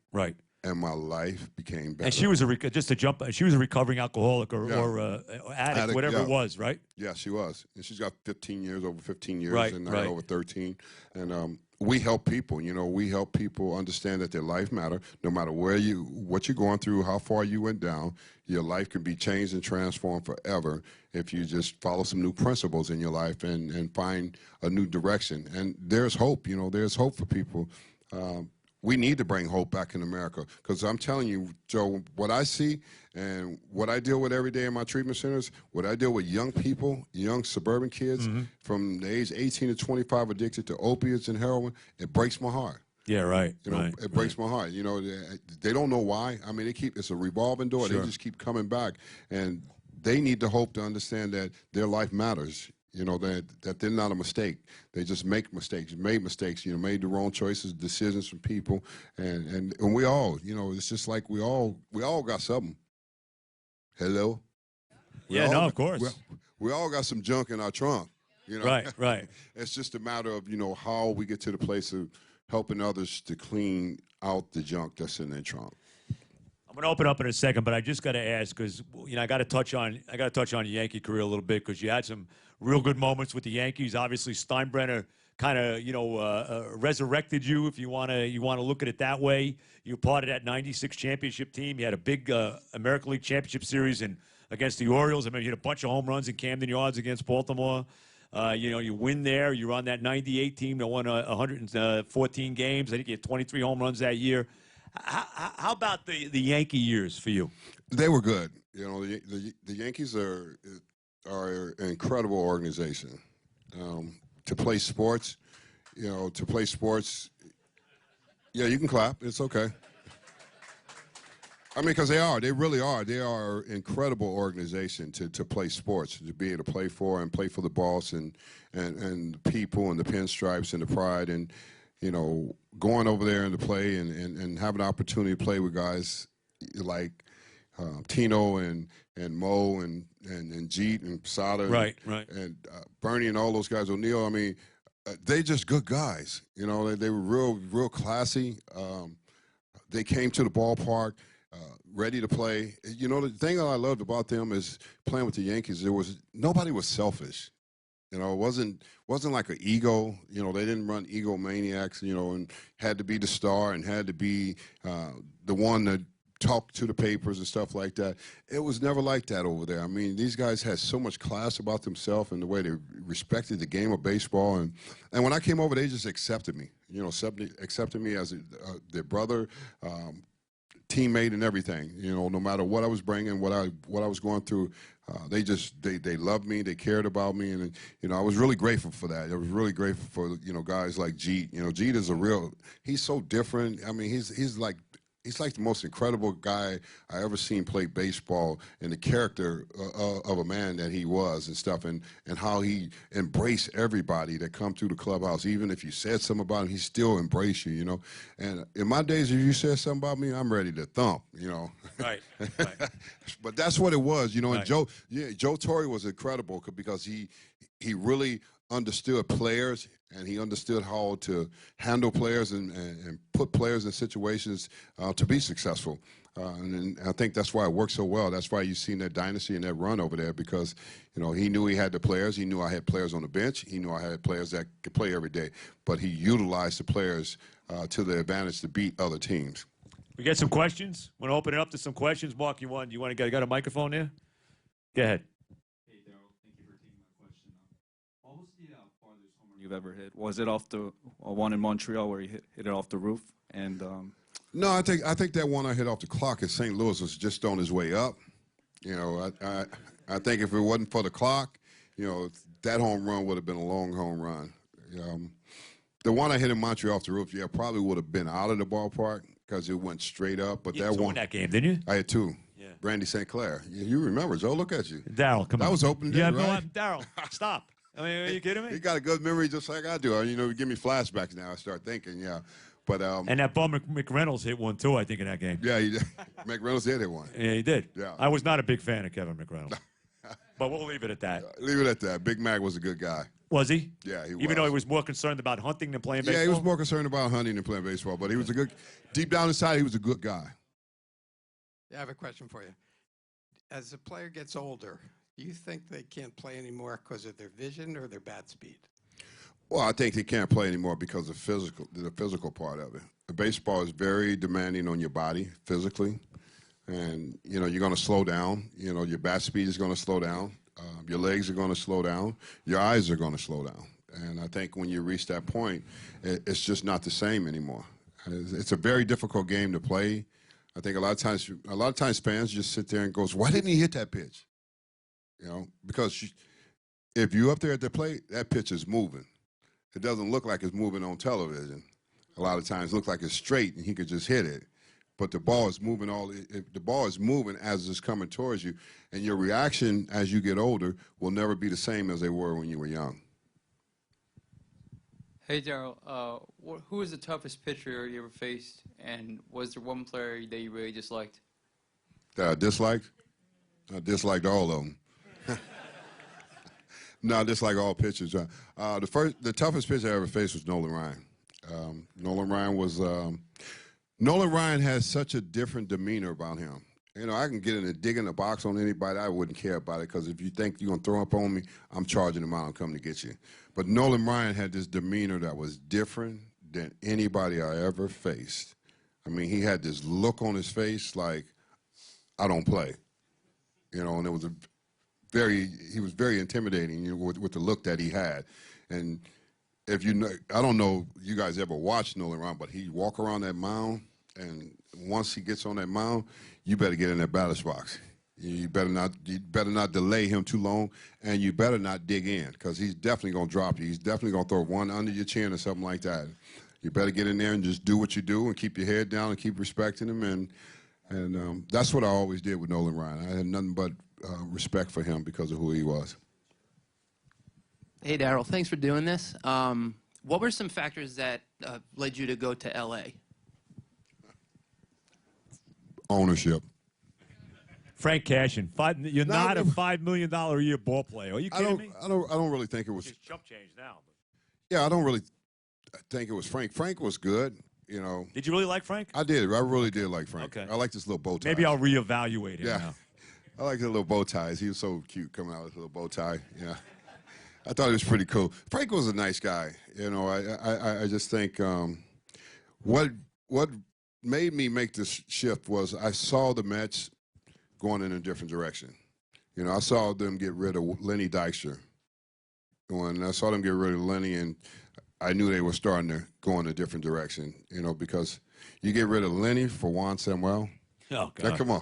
And my life became better. And she was she was a recovering alcoholic or addict, whatever it was, right? Yeah, she was. And she's got over 15 years, and right. over 13. And we help people, you know, we help people understand that their life matter. No matter what you're going through, how far you went down, your life can be changed and transformed forever if you just follow some new principles in your life and find a new direction. And there's hope, you know, there's hope for people. We need to bring hope back in America, because I'm telling you, Joe, what I see and what I deal with every day in my treatment centers, what I deal with young people, young suburban kids from the age 18 to 25 addicted to opiates and heroin, it breaks my heart. Yeah, right. You know, it breaks my heart. You know, they don't know why. I mean, it's a revolving door. Sure. They just keep coming back, and they need the hope to understand that their life matters. You know, that they're not a mistake. They just make mistakes, made mistakes, you know, made the wrong choices, decisions from people. And we all, you know, it's just like we all got something. Hello? Of course. We all got some junk in our trunk, you know. Right. It's just a matter of, you know, how we get to the place of helping others to clean out the junk that's in their trunk. I'm going to open up in a second, but I just got to ask, because, you know, I got to touch on your Yankee career a little bit, because you had some real good moments with the Yankees. Obviously, Steinbrenner kind of, you know, resurrected you, if you want to look at it that way. You were part of that '96 championship team. You had a big American League Championship Series against the Orioles. I mean, you had a bunch of home runs in Camden Yards against Baltimore. You know, you win there. You're on that '98 team that won 114 games. I think you had 23 home runs that year. How about the Yankee years for you? They were good. You know, the Yankees are an incredible organization. To play sports, yeah, you can clap. It's okay. I mean, because they really are. They are an incredible organization to play sports, to be able to play for the boss and the people and the pinstripes and the pride, and, you know, going over there and to play and have an opportunity to play with guys like Tino and Mo and Jeet and Posada and Bernie and all those guys, O'Neill. I mean, they just good guys. You know, they were real classy. They came to the ballpark ready to play. You know, the thing that I loved about them is playing with the Yankees. Nobody was selfish. You know, it wasn't like an ego. You know, they didn't run egomaniacs. You know, and had to be the star and had to be the one that talked to the papers and stuff like that. It was never like that over there. I mean, these guys had so much class about themselves and the way they respected the game of baseball. And when I came over, they just accepted me. You know, accepted me as their brother. Teammate and everything, you know, no matter what I was bringing, what I was going through, they loved me, they cared about me, and you know, I was really grateful for that. I was really grateful for, you know, guys like Jeet. You know, Jeet is he's so different. I mean, he's like the most incredible guy I ever seen play baseball, and the character of a man that he was and stuff, and how he embraced everybody that come through the clubhouse. Even if you said something about him, he still embraced you, you know. And in my days, if you said something about me, I'm ready to thump, you know. Right. But that's what it was, you know. Right. And Joe Torre was incredible because he really understood players, and he understood how to handle players and put players in situations to be successful. And I think that's why it worked so well. That's why you've seen that dynasty and that run over there, because, you know, he knew he had the players. He knew I had players on the bench. He knew I had players that could play every day. But he utilized the players to their advantage to beat other teams. We get some questions. Want to open it up to some questions? Mark, you want to got a microphone there? Go ahead. Hey, Daryl, thank you for taking my question. What was the farthest home run you've ever hit? Was it off the one in Montreal where you hit it off the roof? And no, I think that one I hit off the clock at St. Louis was just on his way up. You know, I think if it wasn't for the clock, you know, that home run would have been a long home run. The one I hit in Montreal off the roof, yeah, probably would have been out of the ballpark because it went straight up. But that one, that game, didn't you? I had two. Yeah. Brandy St. Clair. You remember, Joe? Look at you. Daryl, come on. That was open day, right? Daryl, stop. I mean, are you kidding me? He got a good memory just like I do. You know, give me flashbacks now. I start thinking, yeah. But and that Bum McReynolds hit one too, I think, in that game. Yeah, he did. McReynolds did hit one. Yeah, he did. Yeah. I was not a big fan of Kevin McReynolds. But we'll leave it at that. Leave it at that. Big Mac was a good guy. Was he? Yeah, he was. Even though he was more concerned about hunting than playing baseball? Yeah, he was more concerned about hunting than playing baseball. But he was a good, deep down inside, he was a good guy. Yeah, I have a question for you. As a player gets older, do you think they can't play anymore because of their vision or their bat speed? Well, I think they can't play anymore because of the physical part of it. The baseball is very demanding on your body physically. And, you know, you're going to slow down. You know, your bat speed is going to slow down. Your legs are going to slow down. Your eyes are going to slow down. And I think when you reach that point, it's just not the same anymore. It's a very difficult game to play. I think a lot of times fans just sit there and goes, why didn't he hit that pitch? You know, because if you're up there at the plate, that pitch is moving. It doesn't look like it's moving on television. A lot of times it looks like it's straight and he could just hit it. But the ball is moving the ball is moving as it's coming towards you, and your reaction as you get older will never be the same as they were when you were young. Hey, Daryl, who was the toughest pitcher you ever faced, and was there one player that you really disliked? That I disliked? I disliked all of them. No, I dislike all pitchers. The toughest pitcher I ever faced was Nolan Ryan. Nolan Ryan has such a different demeanor about him. You know, I can get in and dig in the box on anybody. I wouldn't care about it because if you think you're going to throw up on me, I'm charging them out and coming to get you. But Nolan Ryan had this demeanor that was different than anybody I ever faced. I mean, he had this look on his face like, I don't play. You know, and it was he was very intimidating, you know, with the look that he had. And if you know, I don't know you guys ever watched Nolan Ryan, but he walk around that mound, and once he gets on that mound, you better get in that batter's box. You better not delay him too long, and you better not dig in because he's definitely going to drop you. He's definitely going to throw one under your chin or something like that. You better get in there and just do what you do and keep your head down and keep respecting him. And that's what I always did with Nolan Ryan. I had nothing but respect for him because of who he was. Hey, Daryl, thanks for doing this. What were some factors that led you to go to L.A.? Ownership. Frank Cashin. You're not a $5 million a year ball player. Are you kidding me? I don't really think it was. It's chump change now. Yeah, I don't really think it was Frank. Frank was good, you know. Did you really like Frank? I did. I really did like Frank. Okay. I like this little bow tie. Maybe I'll reevaluate him now. I like the little bow ties. He was so cute coming out with a little bow tie. Yeah. I thought he was pretty cool. Frank was a nice guy. You know, I just think what made me make this shift was I saw the Mets going in a different direction. You know, I saw them get rid of Lenny Dykstra. When I saw them get rid of Lenny, and I knew they were starting to go in a different direction, you know, because you get rid of Lenny for Juan Samuel. Oh, God. Now, come on.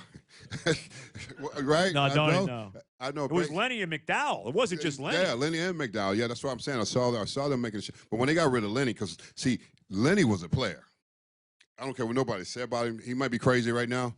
Right? No, don't know. I know. It was Lenny and McDowell. It wasn't just Lenny. Yeah, Lenny and McDowell. Yeah, that's what I'm saying. I saw them making a shit. But when they got rid of Lenny, because, see, Lenny was a player. I don't care what nobody said about him. He might be crazy right now.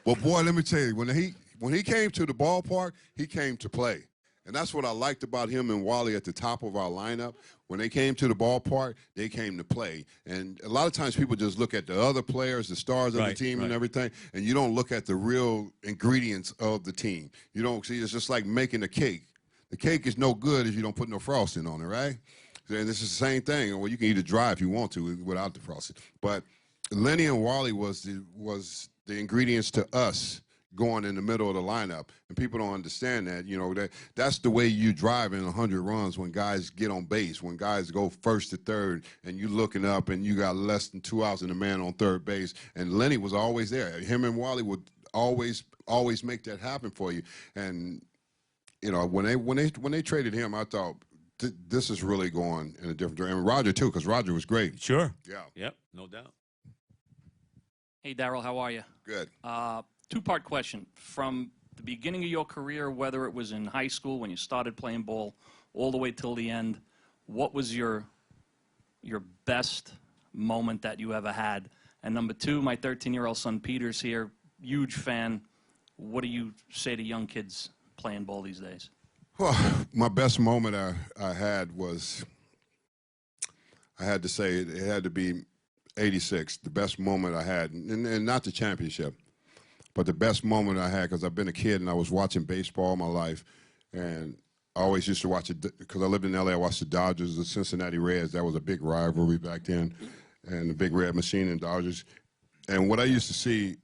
But, boy, let me tell you, when he came to the ballpark, he came to play. And that's what I liked about him and Wally at the top of our lineup. When they came to the ballpark, they came to play. And a lot of times people just look at the other players, the stars of the team and everything, and you don't look at the real ingredients of the team. You don't see, it's just like making a cake. The cake is no good if you don't put no frosting on it, right? And this is the same thing. Well, you can eat it dry if you want to without the frosting. But Lenny and Wally was the ingredients to us going in the middle of the lineup, and people don't understand that. You know, that's the way you drive in 100 runs when guys get on base, when guys go first to third, and you looking up and you got less than 2 outs and a man on third base. And Lenny was always there. Him and Wally would always make that happen for you. And you know, when they traded him, I thought this is really going in a different direction. And Roger too, because Roger was great. Sure. Yeah. Yep. No doubt. Hey, Daryl, how are you? Good. Two-part question. From the beginning of your career, whether it was in high school when you started playing ball, all the way till the end, what was your best moment that you ever had? And number two, my 13-year-old son Peter's here, huge fan. What do you say to young kids playing ball these days? Well, my best moment I had was, I had to say it had to be 86, the best moment I had, and not the championship, but the best moment I had, because I've been a kid and I was watching baseball all my life, and I always used to watch it, because I lived in L.A., I watched the Dodgers, the Cincinnati Reds. That was a big rivalry back then, and the Big Red Machine and Dodgers. And what I used to see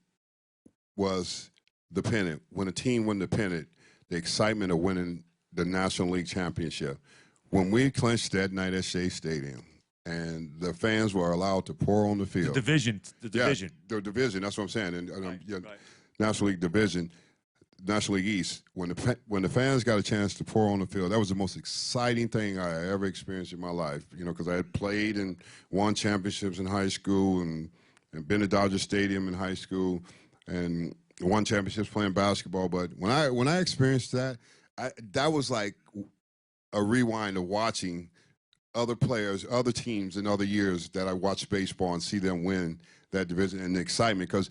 was the pennant. When a team won the pennant, the excitement of winning the National League Championship. When we clinched that night at Shea Stadium, and the fans were allowed to pour on the field. The division. Yeah, the division, that's what I'm saying. And Right. National League Division, National League East, when the fans got a chance to pour on the field, that was the most exciting thing I ever experienced in my life. You know, because I had played and won championships in high school and been to Dodger Stadium in high school and won championships playing basketball. But when I experienced that, that was like a rewind of watching other players, other teams in other years that I watched baseball and see them win that division, and the excitement. Because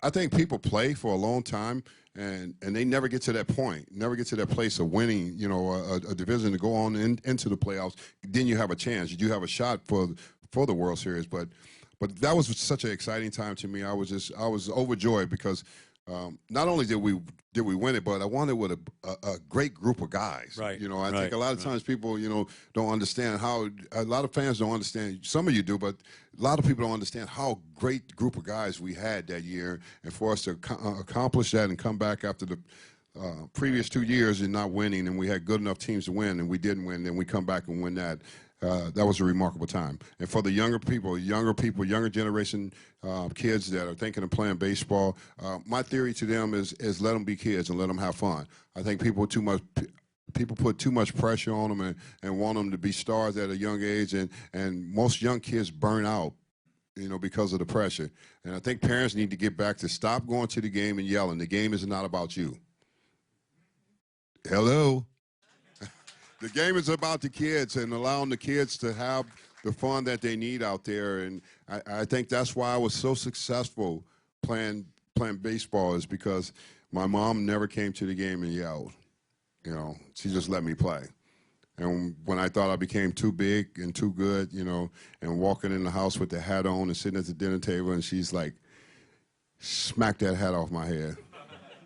I think people play for a long time and they never get to that point, never get to that place of winning, you know, a division to go on into the playoffs. Then you have a chance. You do have a shot for the World Series. But that was such an exciting time to me. I was overjoyed because not only did we win it, but I won it with a great group of guys. Right. You know, I think a lot of times people, you know, don't understand how, a lot of fans don't understand, some of you do, but a lot of people don't understand how great group of guys we had that year, and for us to accomplish that and come back after the previous 2 years and not winning, and we had good enough teams to win, and we didn't win, then we come back and win that. That was a remarkable time. And for the younger generation kids that are thinking of playing baseball, my theory to them is let them be kids and let them have fun. I think people put too much pressure on them and want them to be stars at a young age, and most young kids burn out, you know, because of the pressure. And I think parents need to get back to stop going to the game and yelling. The game is not about you. Hello? The game is about the kids and allowing the kids to have the fun that they need out there. And I think that's why I was so successful playing baseball, is because my mom never came to the game and yelled. You know, she just let me play. And when I thought I became too big and too good, you know, and walking in the house with the hat on and sitting at the dinner table, and she's like, smack that hat off my head.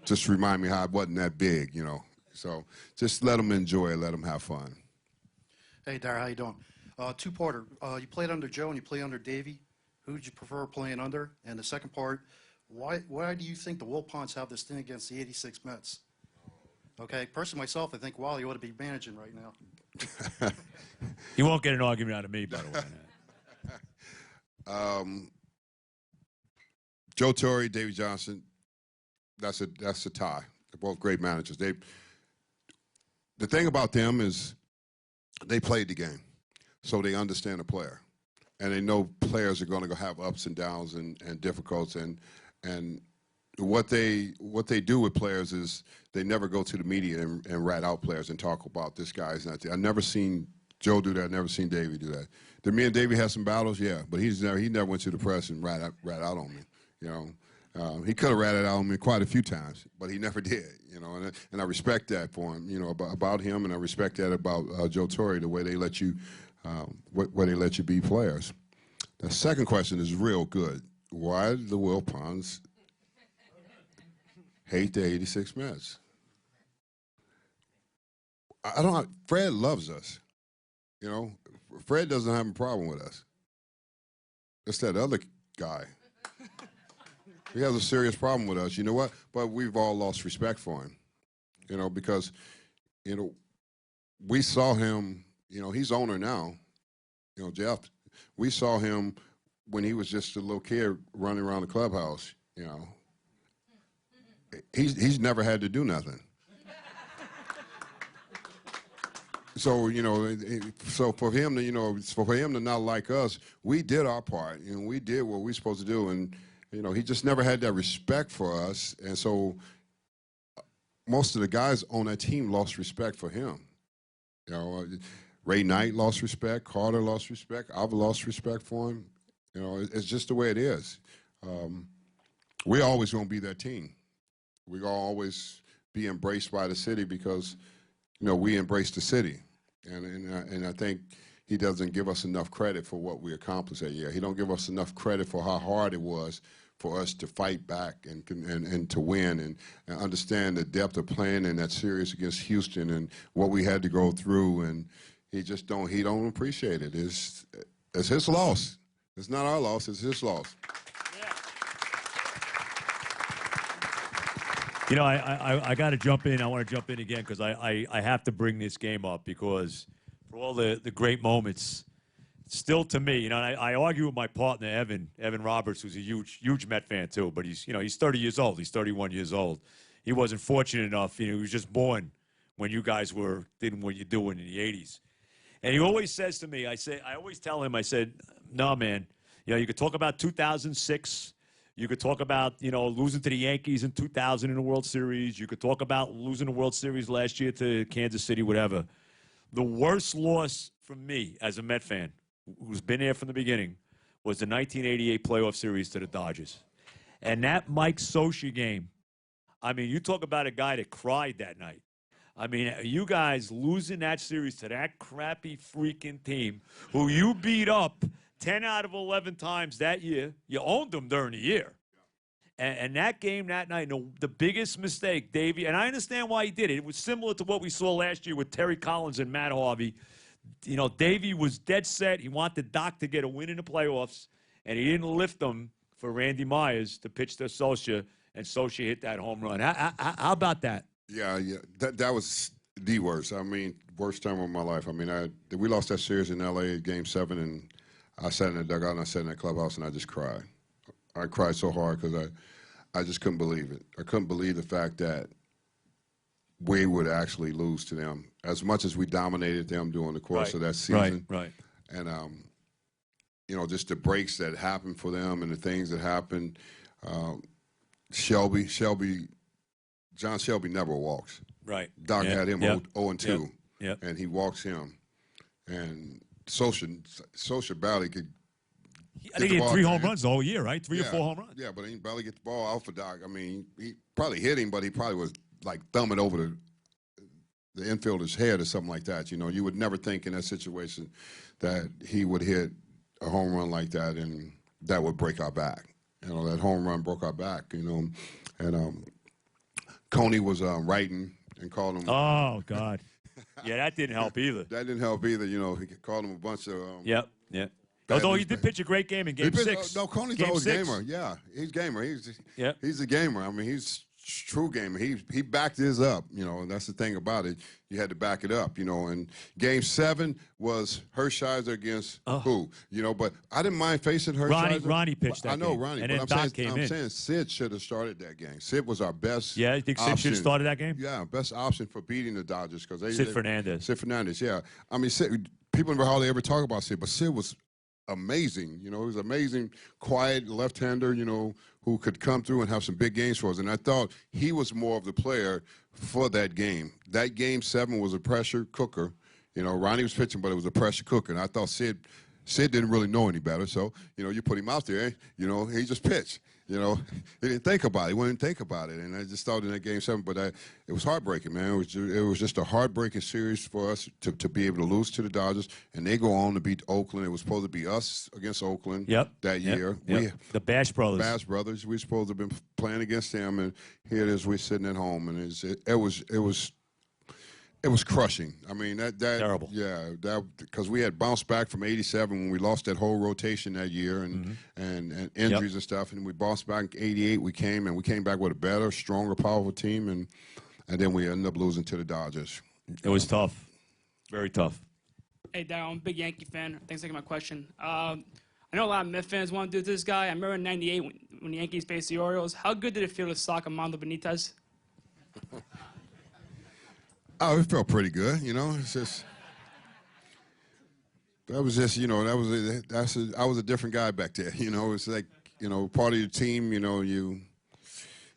Just remind me how I wasn't that big, you know. So just let them enjoy it, let them have fun. Hey, Darryl, how you doing? Two-parter. You played under Joe and you played under Davey. Who did you prefer playing under? And the second part, why do you think the Wilpons have this thing against the '86 Mets? Okay, personally myself, I think Wally ought to be managing right now. You won't get an argument out of me, by the way. Joe Torre, Davey Johnson, that's a tie. They're both great managers. The thing about them is they played the game, so they understand the player, and they know players are going to have ups and downs and difficulties. And what they do with players is they never go to the media and rat out players and talk about this guy's not there. I've never seen Joe do that. I've never seen Davey do that. Did me and Davey have some battles? Yeah, but he never went to the press and rat out on me. You know, he could have ratted out on me quite a few times, but he never did. You know, and I respect that for him. You know, about him, and I respect that about Joe Torre, the way they let you, where they let you be players. The second question is real good. Why did the Wilpons hate the '86 Mets? I don't know. Fred loves us. You know, Fred doesn't have a problem with us. It's that other guy. He has a serious problem with us. You know what? But we've all lost respect for him. You know, because, you know, we saw him, you know, he's owner now, you know, Jeff. We saw him when he was just a little kid running around the clubhouse, you know. He's never had to do nothing. So, you know, so for him to, you know, for him to not like us, we did our part, and we did what we were supposed to do, and, you know, he just never had that respect for us, and so most of the guys on that team lost respect for him. You know, Ray Knight lost respect, Carter lost respect, I've lost respect for him. You know, it's just the way it is. We're always going to be that team. We're going to always be embraced by the city because, you know, we embrace the city. And I think he doesn't give us enough credit for what we accomplished that year. He don't give us enough credit for how hard it was for us to fight back and to win and understand the depth of playing in that series against Houston and what we had to go through. And he don't appreciate it. It's his loss. It's not our loss. It's his loss. You know, I got to jump in. I want to jump in again because I have to bring this game up because for all the great moments, still to me, you know, and I argue with my partner, Evan Roberts, who's a huge Met fan too, but he's 30 years old. He's 31 years old. He wasn't fortunate enough. You know, he was just born when you guys were doing what you're doing in the 80s. And he always says to me, I always tell him, I said, no, man, you know, you could talk about 2006. You could talk about, you know, losing to the Yankees in 2000 in the World Series. You could talk about losing the World Series last year to Kansas City, whatever. The worst loss for me as a Met fan, who's been there from the beginning, was the 1988 playoff series to the Dodgers. And that Mike Scioscia game, I mean, you talk about a guy that cried that night. I mean, you guys losing that series to that crappy freaking team who you beat up 10 out of 11 times that year. You owned them during the year. And that game that night, the biggest mistake, Davey, and I understand why he did it. It was similar to what we saw last year with Terry Collins and Matt Harvey. You know, Davey was dead set. He wanted Doc to get a win in the playoffs, and he didn't lift them for Randy Myers to pitch to Scioscia, and Scioscia hit that home run. How about that? Yeah. That was the worst. I mean, worst time of my life. I mean, we lost that series in L.A. Game 7, and I sat in the dugout and I sat in that clubhouse and I just cried. I cried so hard because I just couldn't believe it. I couldn't believe the fact that we would actually lose to them as much as we dominated them during the course of that season. Right. And, you know, just the breaks that happened for them and the things that happened. John Shelby never walks. Right. Doc had him 0-2, and he walks him. And Scioscia barely could. I think he had 3 home runs the whole year, right? 3 or 4 home runs. Yeah, but he barely get the ball out for Doc. I mean, he probably hit him, but he probably was like thumbing over the infielder's head or something like that. You know, you would never think in that situation that he would hit a home run like that, and that would break our back. You know, that home run broke our back. You know, and Coney was writing and called him. Oh God. Yeah, that didn't help either. That didn't help either. You know, he called him a bunch of. Yep. Although he did pitch a great game in Game 6. No, Coney's Game always 6. gamer. Yeah, he's gamer. He's a gamer. I mean, he's true gamer. He backed his up, you know, and that's the thing about it. You had to back it up, you know. And Game 7 was Hershiser against who, you know. But I didn't mind facing Hershiser. Ronnie pitched that I know game. Ronnie, And but then Doc came I'm in. saying Sid should have started that game. Sid was our best. Yeah, you think Sid should have started that game? Yeah, best option for beating the Dodgers because Sid Fernandez. Sid Fernandez, yeah. I mean, Sid, people never hardly ever talk about Sid, but Sid was amazing. You know, he was amazing, quiet left-hander, you know, who could come through and have some big games for us. And I thought he was more of the player for that game. That Game 7 was a pressure cooker. You know, Ronnie was pitching, but it was a pressure cooker. And I thought Sid didn't really know any better. So, you know, you put him out there, you know, he just pitched. You know, he didn't think about it. He wouldn't think about it. And I just thought in that Game 7, but it was heartbreaking, man. It was just a heartbreaking series for us to be able to lose to the Dodgers. And they go on to beat Oakland. It was supposed to be us against Oakland that year. Yep. The Bash Brothers. Bash Brothers. We were supposed to have been playing against them. And here it is, we're sitting at home. And it was crushing. I mean, that terrible. Yeah, that because we had bounced back from '87 when we lost that whole rotation that year and injuries and stuff, and we bounced back in '88. We came back with a better, stronger, powerful team, and then we ended up losing to the Dodgers. It was tough, very tough. Hey, Daryl, I'm a big Yankee fan. Thanks for taking my question. I know a lot of Met fans want to do this guy. I remember in '98 when the Yankees faced the Orioles. How good did it feel to sock Armando Benitez? Oh, it felt pretty good, you know. It's just that was just, you know, I was a different guy back there, you know. It's like, you know, part of your team, you know, you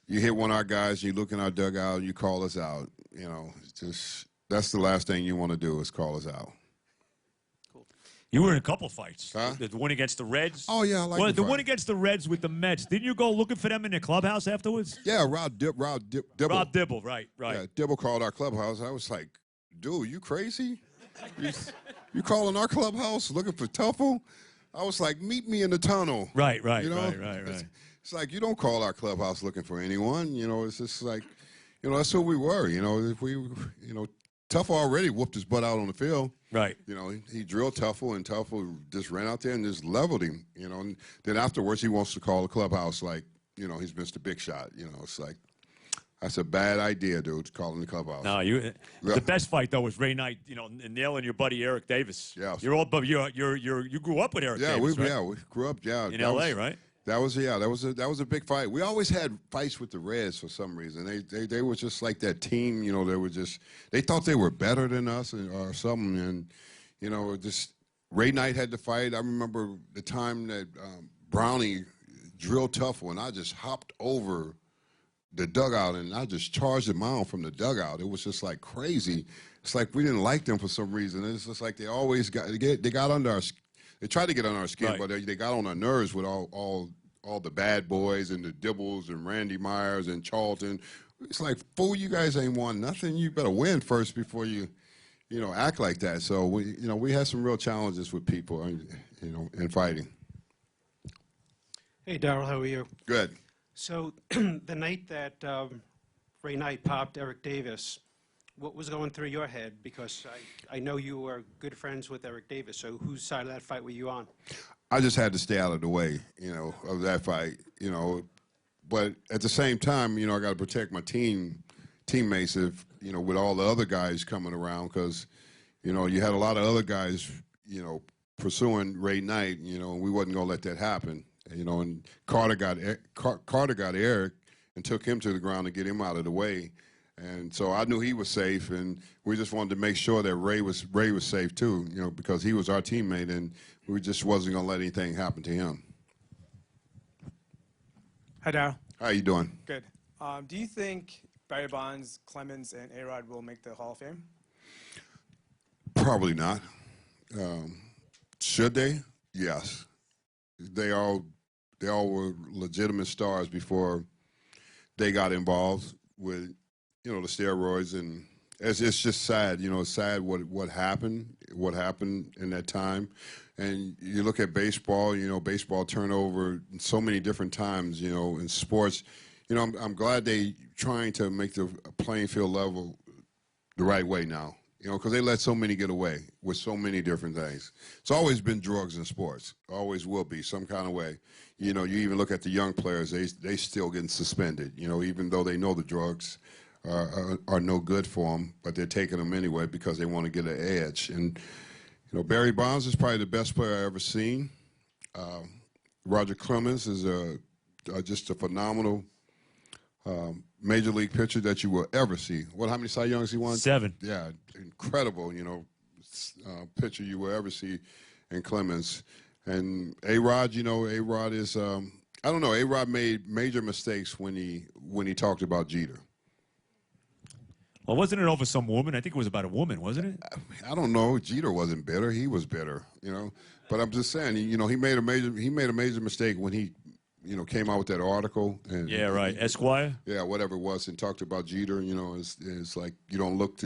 hit one of our guys, you look in our dugout, you call us out, you know. It's just that's the last thing you want to do is call us out. You were in a couple fights. Huh? The one against the Reds. Oh yeah, I like the one against the Reds with the Mets. Didn't you go looking for them in the clubhouse afterwards? Yeah, Rob Dibble. Rob Dibble, right. Yeah, Dibble called our clubhouse. I was like, dude, you crazy? You calling our clubhouse looking for Tuffle? I was like, meet me in the tunnel. Right. You know? Right. It's like you don't call our clubhouse looking for anyone. You know, it's just like, you know, that's who we were. You know, if we, you know, Tuffle already whooped his butt out on the field. Right. You know, he drilled Tuffle, and Tuffle just ran out there and just leveled him. You know, and then afterwards he wants to call the clubhouse like, you know, he's Mr. Big Shot. You know, it's like that's a bad idea, dude. Calling the clubhouse. No, the best fight though was Ray Knight. You know, nailing your buddy Eric Davis. Yeah. You grew up with Eric Davis. Yeah, we grew up. Yeah, in L.A., right? That was a big fight. We always had fights with the Reds for some reason. They were just like that team, you know. They thought they were better than us or something, and you know, just Ray Knight had to fight. I remember the time that Brownie drilled Tuffle, and I just hopped over the dugout and I just charged him out from the dugout. It was just like crazy. It's like we didn't like them for some reason. It's just like they got under our skin. They tried to get on our skin, but they got on our nerves with all the bad boys and the Dibbles and Randy Myers and Charlton. It's like, fool, you guys ain't won nothing. You better win first before you know, act like that. So we had some real challenges with people, you know, in fighting. Hey, Daryl, how are you? Good. So the night that Ray Knight popped Eric Davis, what was going through your head? Because I know you were good friends with Eric Davis, so whose side of that fight were you on? I just had to stay out of the way, you know, of that fight, you know. But at the same time, you know, I got to protect my teammates, if, you know, with all the other guys coming around, because, you know, you had a lot of other guys, you know, pursuing Ray Knight, you know, and we wasn't going to let that happen, you know. And Carter got Eric and took him to the ground to get him out of the way. And so I knew he was safe, and we just wanted to make sure that Ray was safe too, you know, because he was our teammate, and we just wasn't going to let anything happen to him. Hi, Daryl. How you doing? Good. Do you think Barry Bonds, Clemens, and A-Rod will make the Hall of Fame? Probably not. Should they? Yes. They all were legitimate stars before they got involved with, you know, the steroids, and it's just sad. You know, it's sad what happened in that time. And you look at baseball, you know, baseball turnover so many different times, you know, in sports. You know, I'm glad they trying to make the playing field level the right way now. You know, because they let so many get away with so many different things. It's always been drugs in sports. Always will be some kind of way. You know, you even look at the young players, they still getting suspended, you know, even though they know the drugs are no good for them, but they're taking them anyway because they want to get an edge. And, you know, Barry Bonds is probably the best player I ever seen. Roger Clemens is just a phenomenal major league pitcher that you will ever see. How many Cy Youngs he won? 7. Yeah, incredible, you know, pitcher you will ever see in Clemens. And A-Rod, you know, A-Rod is, I don't know, A-Rod made major mistakes when he talked about Jeter. Well, wasn't it over some woman? I think it was about a woman, wasn't it? I don't know. Jeter wasn't bitter. He was bitter, you know. But I'm just saying, you know, he made a major mistake when he, you know, came out with that article. And, yeah, right. Esquire. Yeah, whatever it was, and talked about Jeter. You know, it's like you don't look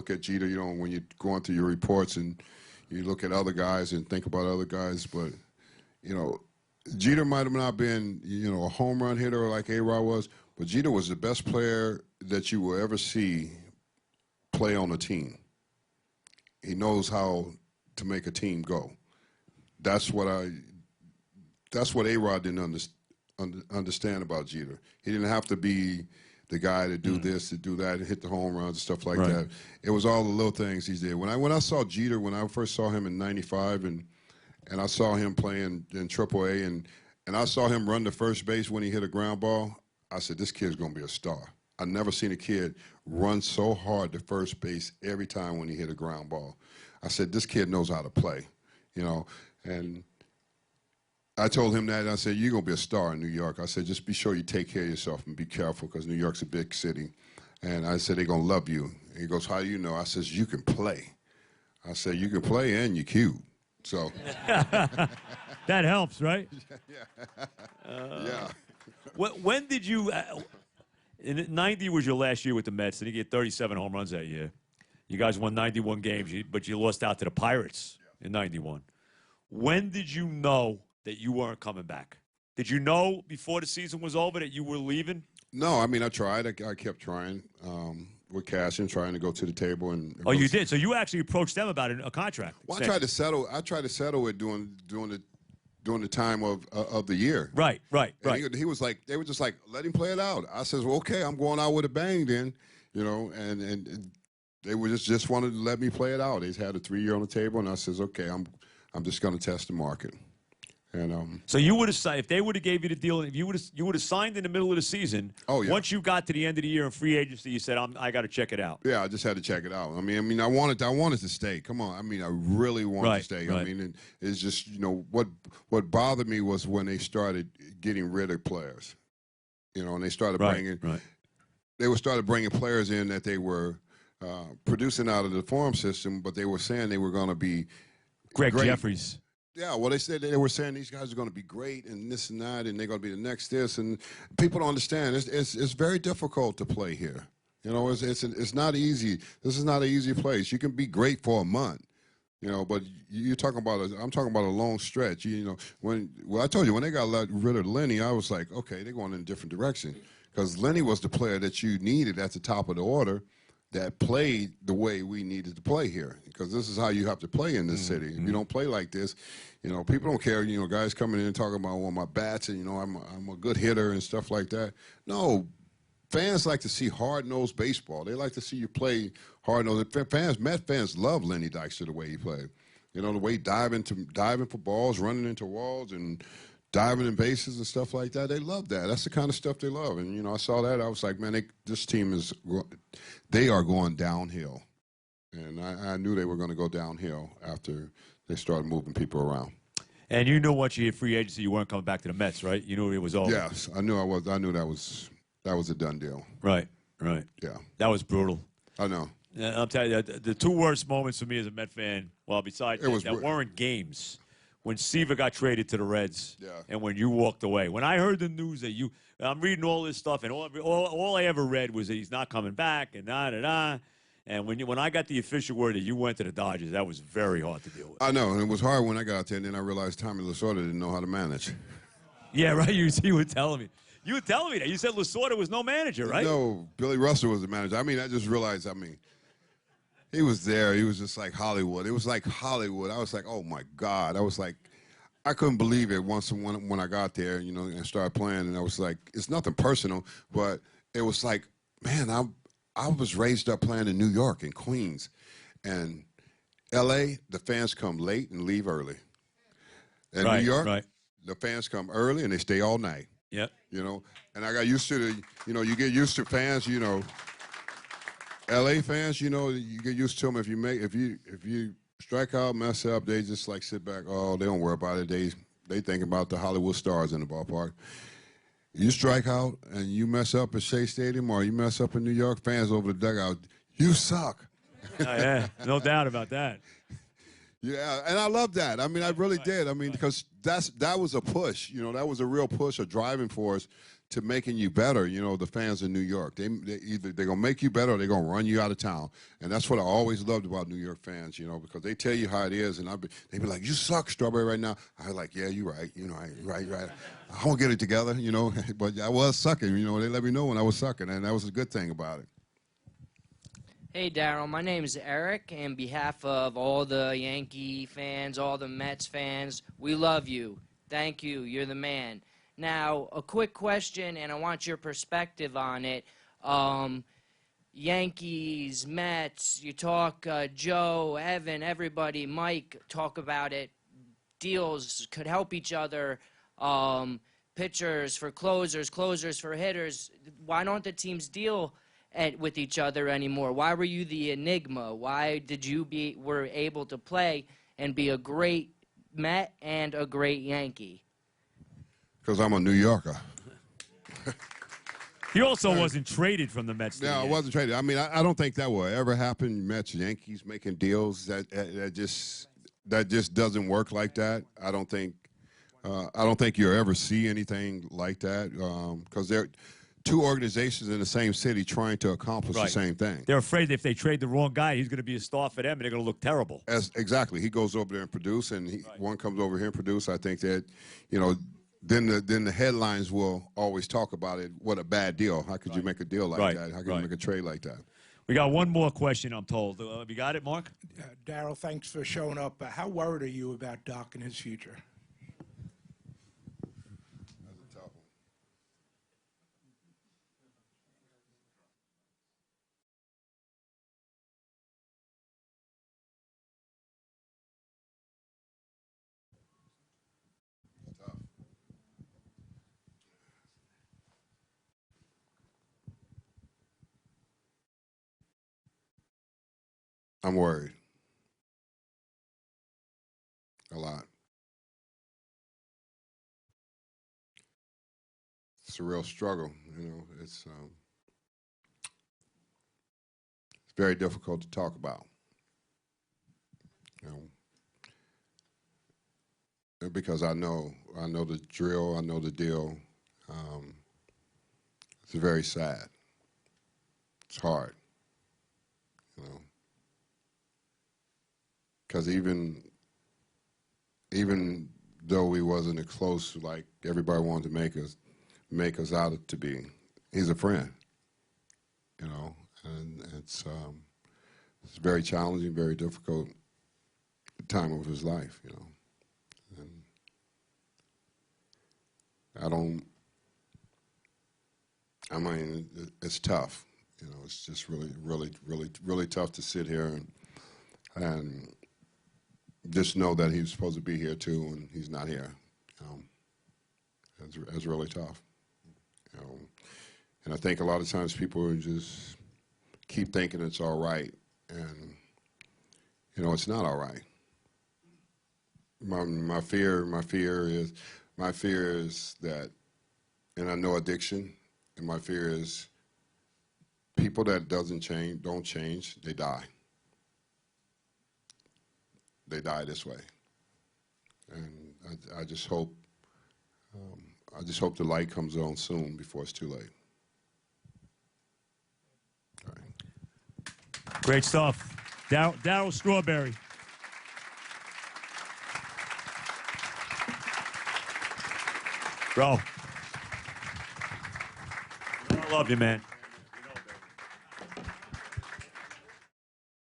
at Jeter. You know, when you're going through your reports and you look at other guys and think about other guys. But you know, Jeter might have not been, you know, a home run hitter like A-Rod was, but Jeter was the best player that you will ever see play on a team. He knows how to make a team go. That's what A-Rod didn't understand about Jeter. He didn't have to be the guy to do this, to do that, and hit the home runs and stuff like that. It was all the little things he did. When I saw Jeter, when I first saw him in '95, and I saw him playing in AAA, and I saw him run to first base when he hit a ground ball, I said, this kid's going to be a star. I've never seen a kid run so hard to first base every time when he hit a ground ball. I said, this kid knows how to play, you know. And I told him that, and I said, you're going to be a star in New York. I said, just be sure you take care of yourself and be careful because New York's a big city. And I said, they're going to love you. And he goes, how do you know? I says, you can play. I said, you can play and you're cute. So. That helps, right? Yeah. When did you, in '90 was your last year with the Mets, and you get 37 home runs that year. You guys won 91 games, but you lost out to the Pirates in '91. When did you know that you weren't coming back? Did you know before the season was over that you were leaving? No, I mean, I tried. I kept trying with Cash and trying to go to the table. And oh, you did? So you actually approached them about a contract? Well, I tried to settle it during the time of the year. Right. He was like, they were just like, let him play it out. I says, well, okay, I'm going out with a bang then, you know, and they were just wanted to let me play it out. They had a 3-year on the table, and I says, okay, I'm just going to test the market. And so you would have signed if they would have gave you the deal. If you would have signed in the middle of the season. Oh yeah. Once you got to the end of the year in free agency, you said, I got to check it out. Yeah, I just had to check it out. I mean, I wanted to stay. Come on, I mean, I really wanted to stay. Right. I mean, it's just, you know, what bothered me was when they started getting rid of players. You know, and they started bringing players in that they were producing out of the farm system, but they were saying they were going to be Greg great. Jeffries. Yeah, well, they were saying these guys are going to be great and this and that, and they're going to be the next this, and people don't understand. It's very difficult to play here. You know, it's not easy. This is not an easy place. You can be great for a month, you know, but I'm talking about a long stretch. You know, I told you when they got rid of Lenny, I was like, okay, they're going in a different direction because Lenny was the player that you needed at the top of the order that played the way we needed to play here, because this is how you have to play in this city. If you don't play like this, you know, people don't care. You know, guys coming in and talking about, well, my bats and, you know, I'm a good hitter and stuff like that. No, fans like to see hard-nosed baseball. They like to see you play hard-nosed. Met fans love Lenny Dykstra the way he played. You know, the way diving for balls, running into walls, and diving in bases and stuff like that. They love that. That's the kind of stuff they love. And, you know, I saw that. I was like, man, this team they are going downhill. And I knew they were going to go downhill after they started moving people around. And you knew once you hit free agency, you weren't coming back to the Mets, right? You knew it was over. Yes, I knew that was a done deal. Right. Yeah. That was brutal. I know. I'll tell you, the two worst moments for me as a Met fan, well, besides that weren't games, when Seaver got traded to the Reds, and when you walked away. When I heard the news that I'm reading all this stuff, and all I ever read was that he's not coming back, and da-da-da. And when I got the official word that you went to the Dodgers, that was very hard to deal with. I know, and it was hard when I got there, and then I realized Tommy Lasorda didn't know how to manage. Yeah, right, you were telling me. You were telling me that. You said Lasorda was no manager, right? No, Billy Russell was the manager. I mean, I just realized, He was there. He was just like Hollywood. It was like Hollywood. I was like, oh my God. I was like, I couldn't believe it when I got there, you know, and started playing. And I was like, it's nothing personal, but it was like, man, I was raised up playing in New York and Queens, and L.A. the fans come late and leave early. In New York, the fans come early and they stay all night. Yep. You know, and I got used to the, you know, you get used to fans, you know. LA fans, you know, you get used to them. If you strike out, mess up, they just like sit back. Oh, they don't worry about it. They think about the Hollywood stars in the ballpark. You strike out and you mess up at Shea Stadium or you mess up in New York, fans over the dugout, you suck. Oh, yeah, no doubt about that. Yeah, and I love that. I mean, I really did. I mean, because that was a push. You know, that was a real push, a driving force to making you better. You know, the fans in New York, they either they're gonna make you better or they're gonna run you out of town. And that's what I always loved about New York fans. You know, because they tell you how it is, and they be like, "You suck, Strawberry, right now." I was like, "Yeah, you're right. You know, right. I won't get it together." You know, but I was sucking. You know, they let me know when I was sucking, and that was a good thing about it. Hey, Daryl, my name is Eric. On behalf of all the Yankee fans, all the Mets fans, we love you. Thank you. You're the man. Now, a quick question, and I want your perspective on it. Yankees, Mets, you talk, Joe, Evan, everybody, Mike, talk about it. Deals could help each other. Pitchers for closers, closers for hitters. Why don't the teams deal with each other anymore? Why were you the enigma? Why did you were able to play and be a great Met and a great Yankee? Because I'm a New Yorker. He also wasn't traded from the Mets. No, I wasn't traded. I mean, I don't think that will ever happen. Mets, Yankees making deals that just doesn't work like that. I don't think you'll ever see anything like that because they're two organizations in the same city trying to accomplish the same thing. They're afraid that if they trade the wrong guy, he's going to be a star for them, and they're going to look terrible. Exactly. He goes over there and produce, and one comes over here and produce. I think that, you know, then the headlines will always talk about it. What a bad deal. How could you make a deal like that? How could you make a trade like that? We got one more question, I'm told. Have you got it, Mark? Daryl, thanks for showing up. How worried are you about Doc and his future? I'm worried. A lot. It's a real struggle, you know. It's very difficult to talk about, you know, because I know the drill, I know the deal. It's very sad. It's hard, you know. Because even though we wasn't as close like everybody wanted to make us out to be, he's a friend, you know, and it's very challenging, very difficult time of his life, you know, and I mean, it's tough, you know, it's just really tough to sit here and just know that he was supposed to be here too, and he's not here. You know, it's really tough. You know, and I think a lot of times people just keep thinking it's all right, and you know, it's not all right. My fear is that, and I know addiction, and my fear is people that don't change, they die. They die this way, and I just hope the light comes on soon before it's too late. All right. Great stuff, Daryl Strawberry. Bro, I love you, man.